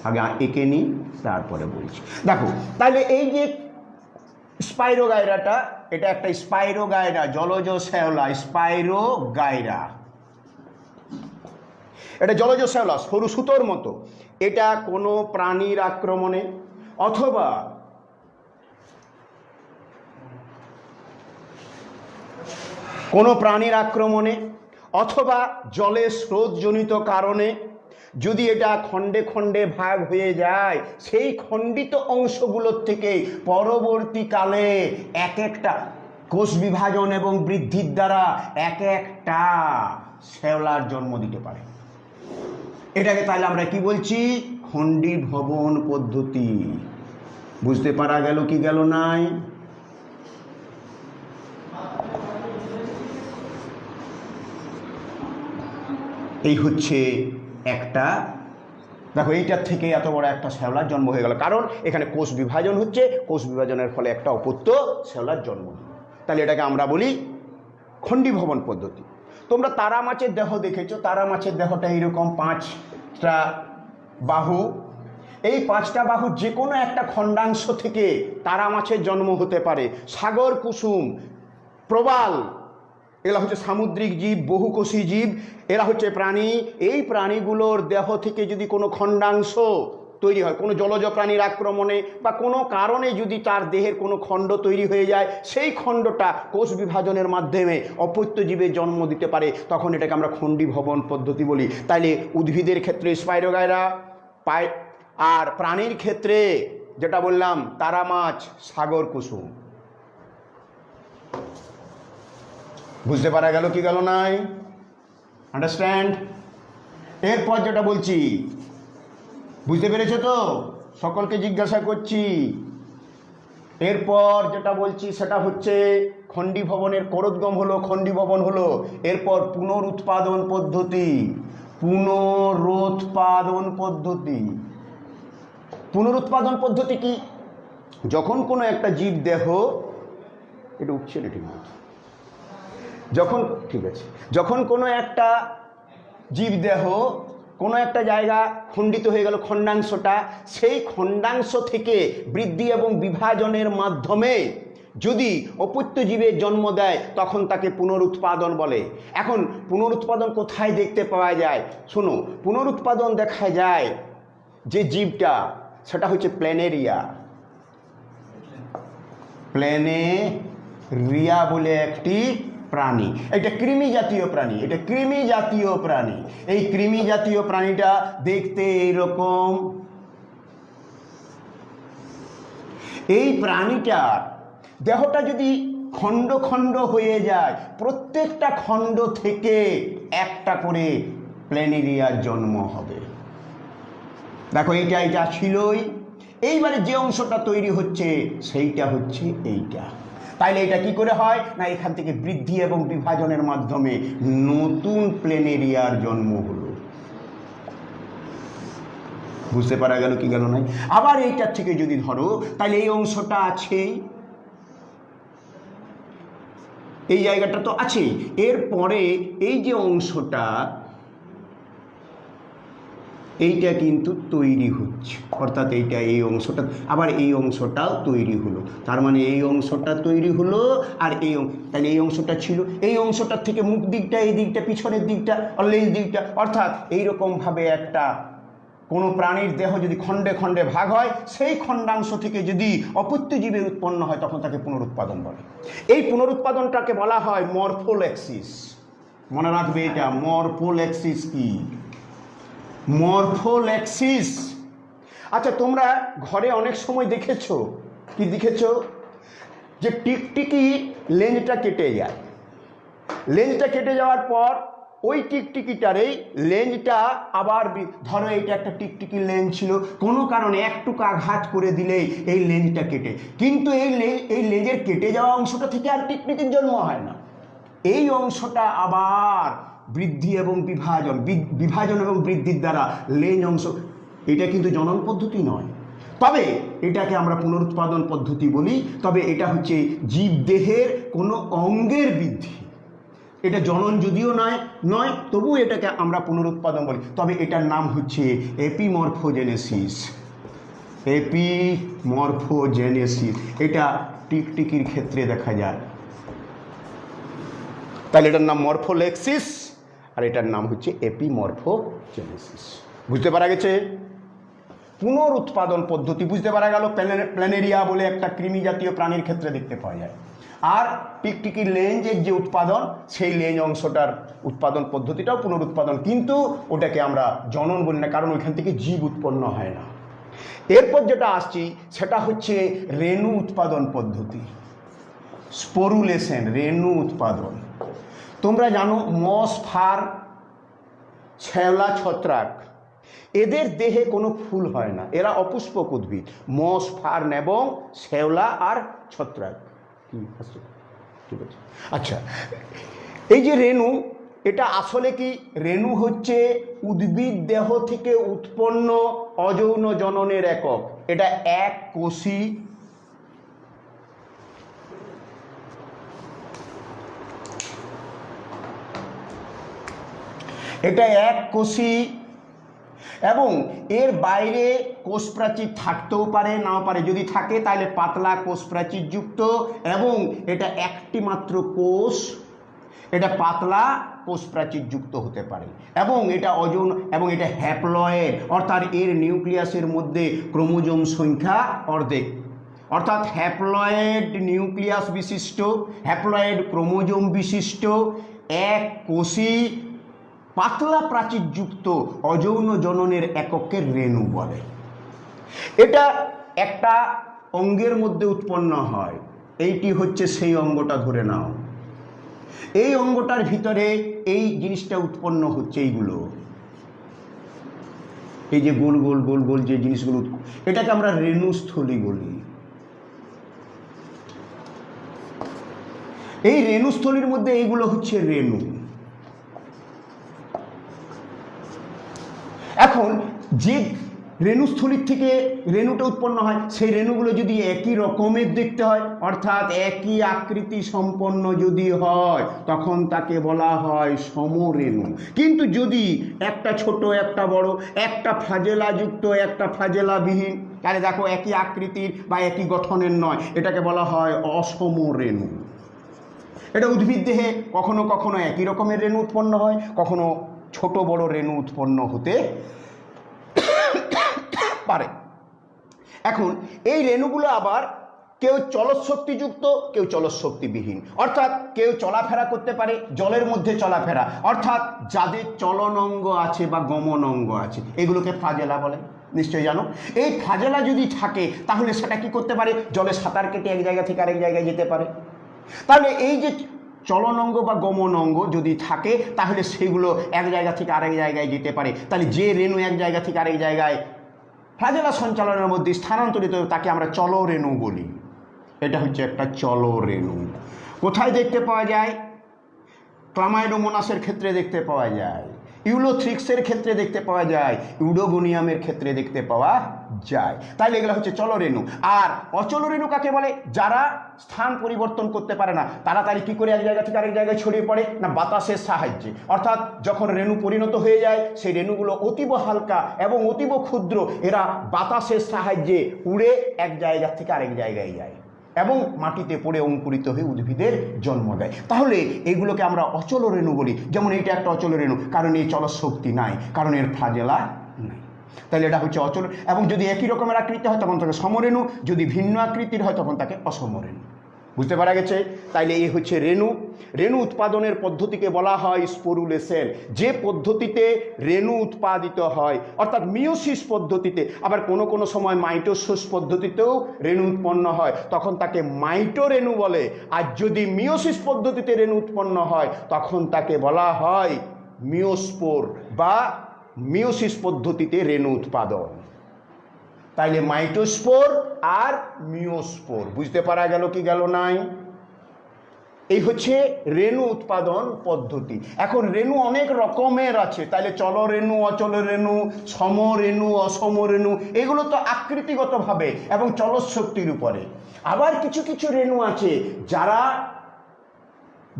আগে এঁকে নিই তারপরে বলছি। দেখো তাহলে এই যে স্পাইরোগাইরাটা, এটা একটা স্পাইরোগাইরা, জলজ শ্যাওলা, স্পাইরোগাইরা। এটা জলজ শ্যাওলা, সরু সুতোর মতো। এটা কোনো প্রাণীর আক্রমণে অথবা অথবা জলের স্রোতজনিত কারণে যদি এটা খণ্ডে খণ্ডে ভাগ হয়ে যায়, সেই খণ্ডিত অংশগুলোর থেকে পরবর্তীকালে এক একটা কোষ বিভাজন এবং বৃদ্ধির দ্বারা এক একটা শ্যাওলার জন্ম দিতে পারে। এটাকে তাহলে আমরা কি বলছি, খণ্ডীভবন পদ্ধতি। বুঝতে পারা গেল কি গেল নাই? এই হচ্ছে একটা, দেখো এইটার থেকে এত বড় একটা শ্যাওলার জন্ম হয়ে গেল, কারণ এখানে কোষ বিভাজন হচ্ছে, কোষ বিভাজনের ফলে একটা অপত্য শ্যাওলার জন্ম। তাহলে এটাকে আমরা বলি খণ্ডীভবন পদ্ধতি। তোমরা তারা মাছের দেহ দেখেছো, তারা মাছের দেহটা এইরকম 5টা বাহু। এই 5টা বাহু যে কোনো একটা খণ্ডাংশ থেকে তারা মাছের জন্ম হতে পারে। সাগর কুসুম, প্রবাল, এরা হচ্ছে সামুদ্রিক জীব, বহুকোষী জীব, এরা হচ্ছে প্রাণী। এই প্রাণীগুলোর দেহ থেকে যদি কোনো খণ্ডাংশ তৈরি হয়, কোনো জলজ প্রাণীর আক্রমণে বা কোনো কারণে যদি তার দেহের কোনো খণ্ড তৈরি হয়ে যায়, সেই খণ্ডটা কোষ বিভাজনের মাধ্যমে অপত্য জীবের জন্ম দিতে পারে, তখন এটাকে আমরা খণ্ডীভবন পদ্ধতি বলি। তাইলে উদ্ভিদের ক্ষেত্রে স্পাইরোগাইরা, আর প্রাণীর ক্ষেত্রে যেটা বললাম তারা মাছ, সাগর কুসুম। বুঝতে পারা গেল কি গেল নাই? আন্ডারস্ট্যান্ড? এরপর যেটা বলছি বুঝতে পেরেছো তো? সকলকে জিজ্ঞাসা করছি। এরপর যেটা বলছি সেটা হচ্ছে খণ্ডীভবনের করোদ্গম হলো, খণ্ডীভবন হলো। এরপর পুনরুৎপাদন পদ্ধতি। পুনরুৎপাদন পদ্ধতি, পুনরুৎপাদন পদ্ধতি কি? যখন কোনো একটা জীব দেহ, এটা উঠছে না ঠিক আছে, যখন কোনো একটা জীবদেহ কোনো একটা জায়গা খণ্ডিত হয়ে গেল, খণ্ডাংশটা, সেই খণ্ডাংশ থেকে বৃদ্ধি এবং বিভাজনের মাধ্যমে যদি অপত্য জীবের জন্ম দেয়, তখন তাকে পুনরুৎপাদন বলে। এখন পুনরুৎপাদন কোথায় দেখতে পাওয়া যায়? শোনো, পুনরুৎপাদন দেখা যায় যে জীবটা, সেটা হচ্ছে প্ল্যানেরিয়া। প্ল্যানেরিয়া বলে একটি প্রাণী, এটা কৃমি জাতীয় প্রাণী, এটা কৃমি জাতীয় প্রাণী। এই কৃমি জাতীয় প্রাণীটা দেখতে এইরকম। এই প্রাণীটার দেহটা যদি খণ্ড খণ্ড হয়ে যায়, প্রত্যেকটা খণ্ড থেকে একটা করে প্ল্যানেরিয়ার জন্ম হবে। দেখো এইটা ছিলই, এইবারে যে অংশটা তৈরি হচ্ছে সেইটা হচ্ছে এইটা। তাইলে এটা কি করে হয় না, এখান থেকে বৃদ্ধি এবং বিভাজনের মাধ্যমে নতুন প্ল্যানেরিয়ার জন্ম হলো। বুঝতে পারা গেল কি গেল নাই? আবার এইটার থেকে যদি ধরো, তাহলে এই অংশটা আছেই, এই জায়গাটা তো আছেই। এরপরে এই যে অংশটা, এইটা কিন্তু তৈরি হচ্ছে, অর্থাৎ এই অংশটা, আবার এই অংশটাও তৈরি হলো। তার মানে এই অংশটা তৈরি হলো, আর তাহলে এই অংশটা ছিল, এই অংশটার থেকে মুখ দিকটা, এই দিকটা, পিছনের দিকটা, লেজ দিকটা, অর্থাৎ এইরকমভাবে একটা কোনো প্রাণীর দেহ যদি খণ্ডে খণ্ডে ভাগ হয়, সেই খণ্ডাংশ থেকে যদি অপত্য জীবের উৎপন্ন হয়, তখন তাকে পুনরুৎপাদন বলে। এই পুনরুৎপাদনটাকে বলা হয় মরফোলেক্সিস। মনে রাখবে এটা, মরফোলেক্সিস কি? মরফোলেক্সিস। আচ্ছা, তোমরা ঘরে অনেক সময় দেখেছো, কি দেখেছো, যে টিকটিকি লেজটা কেটে যায়। লেজটা কেটে যাওয়ার পর ওই টিকটিকিটারেই লেজটা আবার, ধরো এইটা একটা টিকটিকি লেজ ছিল, কোনো কারণে একটুকু আঘাত করে দিলেই এই লেজটা কেটে, কিন্তু এই লেজের কেটে যাওয়া অংশটা থেকে আর টিকটিকির জন্ম হয় না। এই অংশটা আবার বৃদ্ধি এবং বিভাজন এবং বৃদ্ধির দ্বারা লেজ অংশ, এটা কিন্তু জনন পদ্ধতি নয়, তবে এটাকে আমরা পুনরুৎপাদন পদ্ধতি বলি। তবে এটা হচ্ছে জীবদেহের কোনো অঙ্গের বৃদ্ধি, এটা জনন যদিও নয় তবু এটাকে আমরা পুনরুৎপাদন বলি। তবে এটার নাম হচ্ছে এপিমরফোজেনেসিস। এপিমরফোজেনেসিস এটা টিকটিকির ক্ষেত্রে দেখা যায়। তাহলে এটার নাম মরফোলেক্সিস আর এটার নাম হচ্ছে এপিমরফোজেনেসিস। বুঝতে পারা গেছে? পুনরুৎপাদন পদ্ধতি বুঝতে পারা গেল। প্ল্যানেরিয়া বলে একটা কৃমি জাতীয় প্রাণীর ক্ষেত্রে দেখতে পাওয়া যায়। আর টিকটিকির লেঞ্জের যে উৎপাদন, সেই লেঞ্জ অংশটার উৎপাদন পদ্ধতিটাও পুনরুৎপাদন, কিন্তু ওটাকে আমরা জনন বলি না, কারণ ওইখান থেকে জীব উৎপন্ন হয় না। এরপর যেটা আসছি সেটা হচ্ছে রেণু উৎপাদন পদ্ধতি, স্পোরুলেশন, রেণু উৎপাদন। তোমরা জানো মস, ফার, শ্যাওলা, ছত্রাক, এদের দেহে কোনো ফুল হয় না, এরা অপুষ্পক উদ্ভিদ। মস, ফার্ন এবং শ্যাওলা আর ছত্রাক। ঠিক আছে, আচ্ছা, এই যে রেণু, এটা আসলে কি? রেণু হচ্ছে উদ্ভিদ দেহ থেকে উৎপন্ন অযৌন জননের একক। এটা এক কোষী, এটা এক কোষী এবং এর বাইরে কোষ প্রাচীর থাকতেও পারে, নাও পারে। যদি থাকে তাহলে পাতলা কোষ প্রাচীর যুক্ত, এবং এটা একটি মাত্র কোষ, এটা পাতলা কোষ প্রাচীর যুক্ত হতে পারে, এবং এটা অযৌন, এবং এটা হ্যাপ্লয়েড, অর্থাৎ এর নিউক্লিয়াসের মধ্যে ক্রোমোজোম সংখ্যা অর্ধেক, অর্থাৎ হ্যাপ্লয়েড নিউক্লিয়াস বিশিষ্ট, হ্যাপ্লয়েড ক্রোমোজোম বিশিষ্ট এক কোষী পাতলা প্রাচীরযুক্ত অযৌন জননের এককে রেণু বলে। এটা একটা অঙ্গের মধ্যে উৎপন্ন হয়। এইটি হচ্ছে সেই অঙ্গটা, ধরে নাও এই অঙ্গটার ভিতরে এই জিনিসটা উৎপন্ন হচ্ছে, এইগুলো, এই যে গোল গোল গোল গোল যে জিনিসগুলো, এটাকে আমরা রেণুস্থলী বলি। এই রেণুস্থলীর মধ্যে এইগুলো হচ্ছে রেণু। এখন যে রেণুস্থলীর থেকে রেণুটা উৎপন্ন হয়, সেই রেণুগুলো যদি একই রকমের দেখতে হয়, অর্থাৎ একই আকৃতি সম্পন্ন যদি হয়, তখন তাকে বলা হয় সমরেণু। কিন্তু যদি একটা ছোট একটা বড়, একটা ফ্লাজেলা যুক্ত একটা ফ্লাজেলাবিহীন, তাহলে দেখো একই আকৃতির বা একই গঠনের নয়, এটাকে বলা হয় অসমরেণু। এটা উদ্ভিদ দেহে কখনো কখনো একই রকমের রেণু উৎপন্ন হয়, কখনো ছোট বড় রেণু উৎপন্ন হতে পারে। এখন এই রেণুগুলো আবার কেউ চলৎশক্তিযুক্ত, কেউ চলৎশক্তিবিহীন, অর্থাৎ কেউ চলাফেরা করতে পারে, জলের মধ্যে চলাফেরা, অর্থাৎ যাদের চলন অঙ্গ আছে বা গমন অঙ্গ আছে, এগুলোকে ফ্লাজেলা বলে। নিশ্চয়ই জানো। এই ফ্লাজেলা যদি থাকে তাহলে সেটা কি করতে পারে? জলে সাঁতার কেটে এক জায়গা থেকে আরেক জায়গায় যেতে পারে। তাহলে এই যে চলন অঙ্গ বা গমন অঙ্গ যদি থাকে, তাহলে সেগুলো এক জায়গা থেকে আরেক জায়গায় যেতে পারে। তাহলে যে রেণু এক জায়গা থেকে আরেক জায়গায় ফ্লাজেলা সঞ্চালনের মধ্যে স্থানান্তরিত, তাকে আমরা চলরেণু বলি। এটা হচ্ছে একটা চলরেণু। কোথায় দেখতে পাওয়া যায়? ক্লামাইডোমোনাসের ক্ষেত্রে দেখতে পাওয়া যায়, ইউলোথ্রিক্সের ক্ষেত্রে দেখতে পাওয়া যায়, ইউডোগোনিয়ামের ক্ষেত্রে দেখতে পাওয়া যায়। তাইলে এগুলো হচ্ছে চলরেণু। আর অচলরেণু কাকে বলে? যারা স্থান পরিবর্তন করতে পারে না। তাড়াতাড়ি কি করে এক জায়গা থেকে আরেক জায়গায় ছড়িয়ে পড়ে? না, বাতাসের সাহায্যে। অর্থাৎ যখন রেণু পরিণত হয়ে যায়, সেই রেণুগুলো অতীব হালকা এবং অতীব ক্ষুদ্র, এরা বাতাসের সাহায্যে উড়ে এক জায়গা থেকে আরেক জায়গায় যায় এবং মাটিতে পড়ে অঙ্কুরিত হয়ে উদ্ভিদের জন্ম দেয়। তাহলে এগুলোকে আমরা অচল রেণু বলি। যেমন এইটা একটা অচল রেণু, কারণ এই চলশক্তি নাই, কারণ এর ফ্লাজেলা নাই। তাহলে এটা হচ্ছে অচল। এবং যদি একই রকমের আকৃতি হয় তখন তাকে সমরেণু, যদি ভিন্ন আকৃতির হয় তখন তাকে অসমরেণু। বুঝতে পারা গেছে? তাইলে এই হচ্ছে রেণু। রেণু উৎপাদনের পদ্ধতিকে বলা হয় স্পোরুলেশন। যে পদ্ধতিতে রেণু উৎপাদিত হয়, অর্থাৎ মিওসিস পদ্ধতিতে, আবার কোনো কোনো সময় মাইটোসিস পদ্ধতিতেও রেণু উৎপন্ন হয়, তখন তাকে মাইটোরেণু বলে। আর যদি মিওসিস পদ্ধতিতে রেণু উৎপন্ন হয়, তখন তাকে বলা হয় মিওস্পোর বা মিওসিস পদ্ধতিতে রেণু উৎপাদন। তাইলে মাইটোস্পোর আর মিওস্পোর। বুঝতে পারা গেল কি গেল নাই? এই হচ্ছে রেণু উৎপাদন পদ্ধতি। এখন রেণু অনেক রকমের আছে, তাহলে চলরেণু, অচলরেণু, সমরেণু, অসমরেণু, এগুলো তো আকৃতিগতভাবে এবং চলশক্তির উপরে। আবার কিছু কিছু রেণু আছে যারা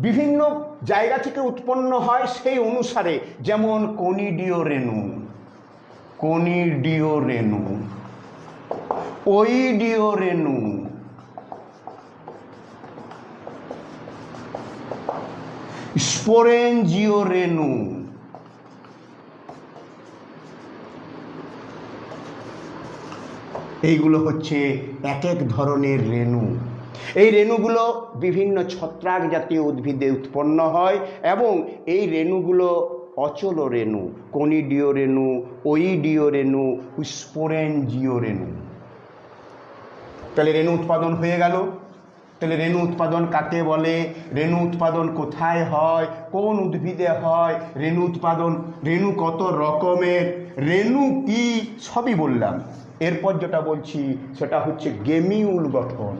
বিভিন্ন জায়গা থেকে উৎপন্ন হয় সেই অনুসারে, যেমন কনিডীয় রেণু, কনিডীয় রেণু, ওইডীয় রেণু, স্পোরেঞ্জিও রেণু, এইগুলো হচ্ছে এক এক ধরনের রেণু। এই রেণুগুলো বিভিন্ন ছত্রাক জাতীয় উদ্ভিদে উৎপন্ন হয় এবং এই রেণুগুলো অচল রেণু, কনিডীয় রেণু, ওইডীয় রেণু, স্পোরেঞ্জিও রেণু। তাহলে রেণু উৎপাদন হয়ে গেল। তাহলে রেণু উৎপাদন কাকে বলে, রেণু উৎপাদন কোথায় হয়, কোন উদ্ভিদে হয়, রেণু উৎপাদন, রেণু কত রকমের, রেণু কি, সবই বললাম। এরপর যেটা বলছি সেটা হচ্ছে গেমিউল গঠন।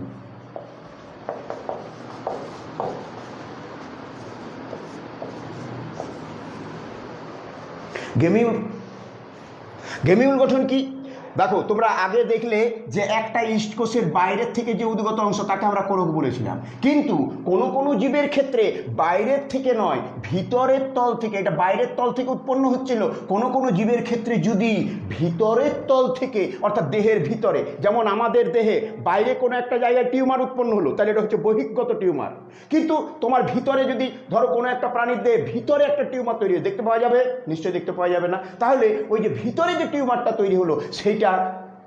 গেমিউল গঠন কি? দেখো, তোমরা আগে দেখলে যে একটা ইস্ট কোষের বাইরের থেকে যে উদ্গত অংশ তাকে আমরা কোরক বলেছিলাম, কিন্তু কোনো কোনো জীবের ক্ষেত্রে বাইরের থেকে নয়, ভিতরের তল থেকে, এটা বাইরের তল থেকে উৎপন্ন হচ্ছিল। কোনো কোনো জীবের ক্ষেত্রে যদি ভিতরের তল থেকে, অর্থাৎ দেহের ভিতরে, যেমন আমাদের দেহে বাইরে কোনো একটা জায়গায় টিউমার উৎপন্ন হলো, তাহলে এটা হচ্ছে বহিঃগত টিউমার। কিন্তু তোমার ভিতরে যদি ধরো কোনো একটা প্রাণীর দেহে ভিতরে একটা টিউমার তৈরি হয়, দেখতে পাওয়া যাবে? নিশ্চয়ই দেখতে পাওয়া যাবে না। তাহলে ওই যে ভিতরে যে টিউমারটা তৈরি হলো সেইটা,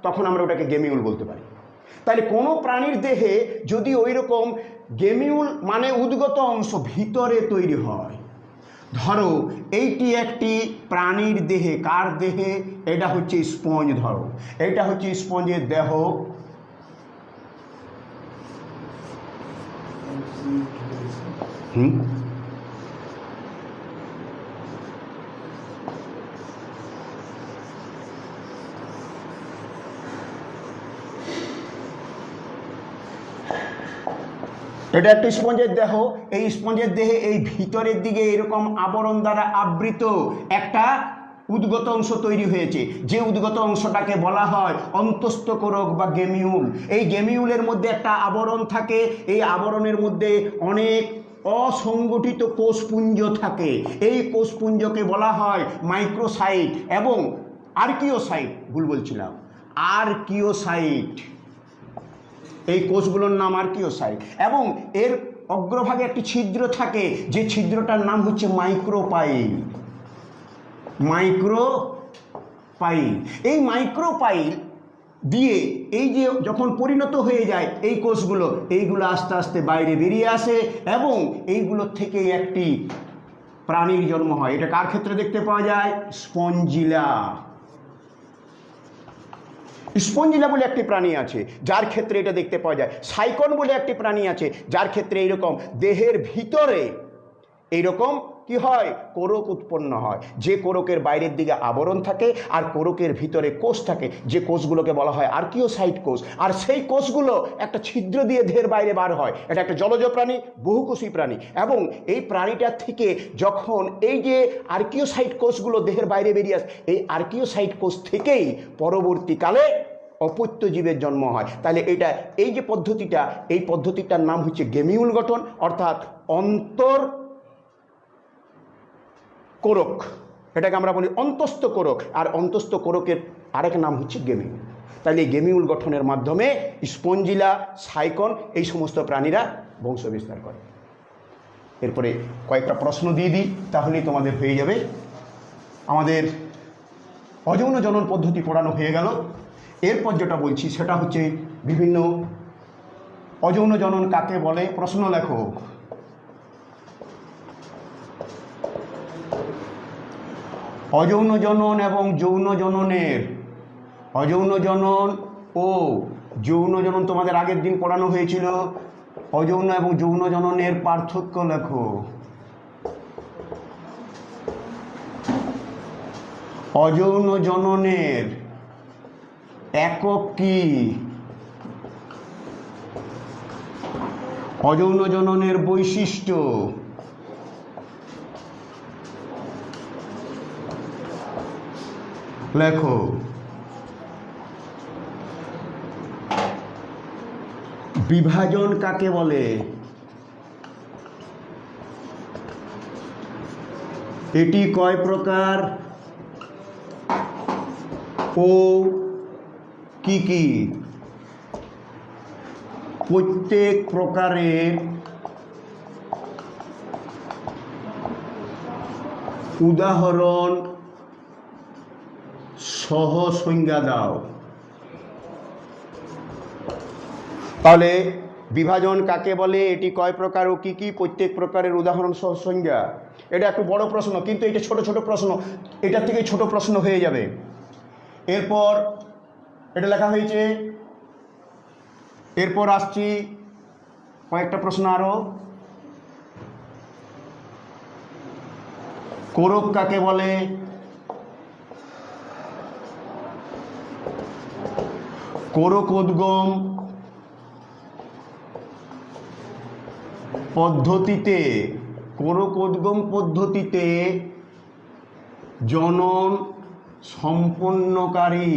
তখন আমরা ওটাকে গেমিউল বলতে পারি। তাহলে কোনো প্রাণীর দেহে যদি ওই রকম গেমিউল মানে উদ্গত অংশ ভিতরে তৈরি হয়, ধরো এইটি একটি প্রাণীর দেহে, কার দেহে? এটা হচ্ছে স্পঞ্জ। ধরো এটা হচ্ছে স্পঞ্জের দেহ, এটা একটা স্পঞ্জের দেহ। এই স্পঞ্জের দেহে এই ভিতরের দিকে এরকম আবরণ দ্বারা আবৃত একটা উদ্গত অংশ তৈরি হয়েছে, যে উদ্গত অংশটাকে বলা হয় অন্তস্থ কোরক বা গেমিউল। এই গেমিউলের মধ্যে একটা আবরণ থাকে, এই আবরণের মধ্যে অনেক অসংগঠিত কোষপুঞ্জ থাকে। এই কোষপুঞ্জকে বলা হয় মাইক্রোসাইট এবং আর্কিওসাইট। ভুল বলছিলাম, আর্কিওসাইট। এই কোষগুলোর নাম আর্কিওসাইট। এবং এর অগ্রভাগে একটি ছিদ্র থাকে, যে ছিদ্রটার নাম হচ্ছে মাইক্রোপাইল। মাইক্রোপাইল, এই মাইক্রোপাইল দিয়ে এই যে যখন পরিণত হয়ে যায় এই কোষগুলো, এইগুলো আস্তে আস্তে বাইরে বেরিয়ে আসে এবং এইগুলোর থেকে একটি প্রাণীর জন্ম হয়। এটা কার ক্ষেত্রে দেখতে পাওয়া যায়? স্পঞ্জিলা। স্পঞ্জিলা বলে একটি প্রাণী আছে যার ক্ষেত্রে এটা দেখতে পাওয়া যায়। সাইকন বলে একটি প্রাণী আছে যার ক্ষেত্রে এইরকম দেহের ভিতরে এইরকম কি হয়, কোরক উৎপন্ন হয়। যে কোরকের বাইরের দিকে আবরণ থাকে আর কোরকের ভিতরে কোষ থাকে, যে কোষগুলোকে বলা হয় আর্কিওসাইট কোষ। আর সেই কোষগুলো একটা ছিদ্র দিয়ে দেহের বাইরে বার হয়। এটা একটা জলজ প্রাণী, বহুকোষী প্রাণী। এবং এই প্রাণীটার থেকে যখন এই যে আর্কিওসাইট কোষগুলো দেহের বাইরে বেরিয়ে আসে, এই আর্কিওসাইট কোষ থেকেই পরবর্তীকালে অপত্য জীবের জন্ম হয়। তাহলে এটা, এই যে পদ্ধতিটা, এই পদ্ধতিটার নাম হচ্ছে গেমিউল গঠন, অর্থাৎ অন্তর কোরক। এটাকে আমরা বলি অন্তস্থ কোরক, আর অন্তস্থ কোরকের আরেক নাম হচ্ছে গেমিউল। তাহলে এই গেমিউল গঠনের মাধ্যমে স্পঞ্জিলা, সাইকন এই সমস্ত প্রাণীরা বংশ বিস্তার করে। এরপরে কয়েকটা প্রশ্ন দিয়ে দিই, তাহলেই তোমাদের হয়ে যাবে। আমাদের অযৌন জনন পদ্ধতি পড়ানো হয়ে গেল। এরপর যেটা বলছি সেটা হচ্ছে বিভিন্ন অযৌন জনন কাকে বলে। প্রশ্ন লেখো। অযৌন জনন এবং যৌন জননের, অযৌন জনন ও যৌন জনন তোমাদের আগের দিন পড়ানো হয়েছিল। অযৌন এবং যৌন জননের পার্থক্য লেখো। অযৌন জননের একক কি? অযৌন জননের বৈশিষ্ট্য। লেখো। বিভাজন কাকে বলে? এটি কয় প্রকার ও কি কি? প্রত্যেক প্রকারের উদাহরণ সহ সংজ্ঞা দাও। তাহলে বিভাজন কাকে বলে, এটি কয় প্রকার ও কি কি, প্রত্যেক প্রকারের উদাহরণ সহ সংজ্ঞা। এটা একটু বড় প্রশ্ন, কিন্তু এটা ছোট ছোট প্রশ্ন, এটার থেকে ছোট প্রশ্ন হয়ে যাবে। এরপর এটা লেখা হয়েছে। এরপর আসছি কয়েকটা প্রশ্ন আরো। কোরক কাকে বলে? কোরকোদ্গম পদ্ধতিতে জনন সম্পন্নকারী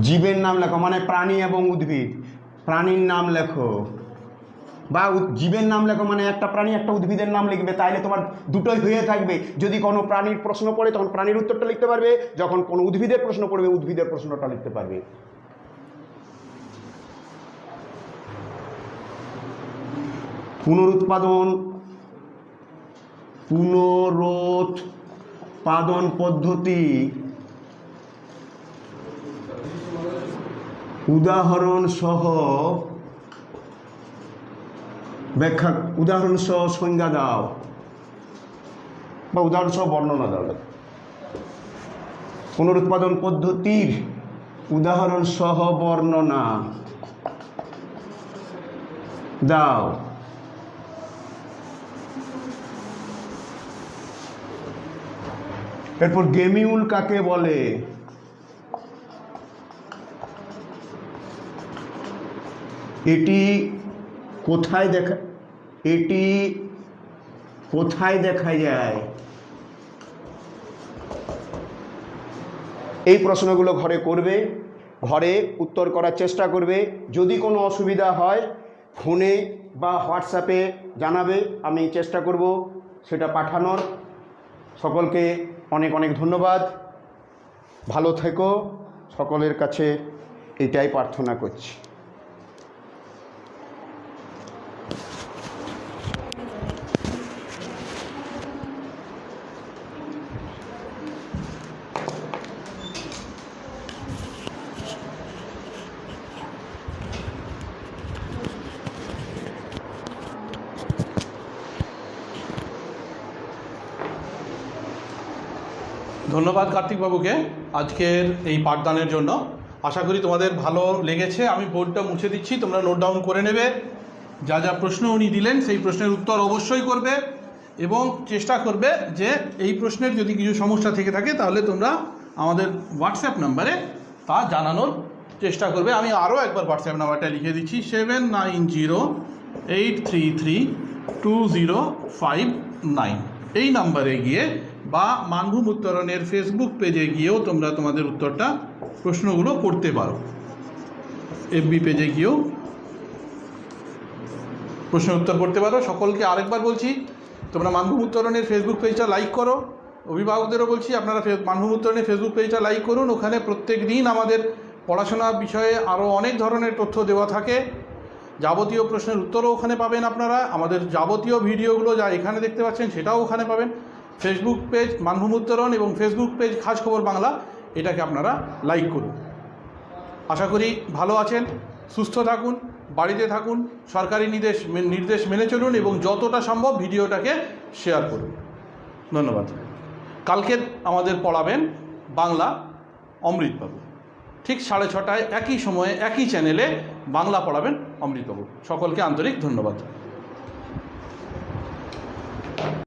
জীবের নাম লেখো, মানে প্রাণী এবং উদ্ভিদ। প্রাণীর নাম লেখো, বা জীবের নাম লেখো, মানে একটা প্রাণী একটা উদ্ভিদের নাম লিখবে, তাইলে তোমার দুটোই হয়ে থাকবে। যদি কোনো প্রাণীর প্রশ্ন পড়ে তখন প্রাণীর উত্তরটা লিখতে পারবে, যখন কোনো উদ্ভিদের প্রশ্ন পড়বে উদ্ভিদের প্রশ্নটা লিখতে পারবে। পুনরুৎপাদন পদ্ধতি উদাহরণ সহ ব্যাখ্যা, উদাহরণ সহ সংজ্ঞা দাও, বা উদাহরণ সহ বর্ণনা দাও। পুনরুৎপাদন পদ্ধতির উদাহরণ সহ বর্ণনা দাও। এরপর গেমিউল কাকে বলে? এটি কোথায় দেখা যায়? এই প্রশ্নগুলো ঘরে করবে, ঘরে উত্তর করার চেষ্টা করবে। যদি কোনো অসুবিধা হয় ফোনে বা হোয়াটসঅ্যাপে জানাবে, আমি চেষ্টা করব সেটা পাঠানোর। সকলকে অনেক অনেক ধন্যবাদ। ভালো থেকো, সকলের কাছে এটাই প্রার্থনা করছি। ধন্যবাদ কার্তিকবাবুকে আজকের এই পাঠদানের জন্য। আশা করি তোমাদের ভালো লেগেছে। আমি বোর্ডটা মুছে দিচ্ছি, তোমরা নোট ডাউন করে নেবে। যা যা প্রশ্ন উনি দিলেন সেই প্রশ্নের উত্তর অবশ্যই করবে, এবং চেষ্টা করবে যে এই প্রশ্নের যদি কিছু সমস্যা থেকে থাকে তাহলে তোমরা আমাদের হোয়াটসঅ্যাপ নাম্বারে তা জানানোর চেষ্টা করবে। আমি আরও একবার হোয়াটসঅ্যাপ নাম্বারটা লিখে দিচ্ছি, 7908332059। এই নাম্বারে গিয়ে বা মানভূম উত্তরণের ফেসবুক পেজে গিয়েও তোমরা তোমাদের উত্তরটা, প্রশ্নগুলো করতে পারো। এফবি পেজে গিয়েও প্রশ্নের উত্তর করতে পারো। সকলকে আরেকবার বলছি, তোমরা মানভূম উত্তরণের ফেসবুক পেজটা লাইক করো। অভিভাবকদেরও বলছি আপনারা মানভূম উত্তরণের ফেসবুক পেজটা লাইক করুন। ওখানে প্রত্যেক দিন আমাদের পড়াশোনার বিষয়ে আরও অনেক ধরনের তথ্য দেওয়া থাকে। যাবতীয় প্রশ্নের উত্তরও ওখানে পাবেন আপনারা। আমাদের যাবতীয় ভিডিওগুলো যা এখানে দেখতে পাচ্ছেন সেটাও ওখানে পাবেন। ফেসবুক পেজ মানভূম উত্তরণ এবং ফেসবুক পেজ খাস খবর বাংলা, এটাকে আপনারা লাইক করুন। আশা করি ভালো আছেন, সুস্থ থাকুন, বাড়িতে থাকুন, সরকারি নির্দেশ মেনে চলুন এবং যতটা সম্ভব ভিডিওটাকে শেয়ার করুন। ধন্যবাদ। কালকে আমাদের পড়াবেন বাংলা অমৃতবাবু, ঠিক 6:30টায় একই সময়ে একই চ্যানেলে বাংলা পড়াবেন অমৃতবাবু। সকলকে আন্তরিক ধন্যবাদ।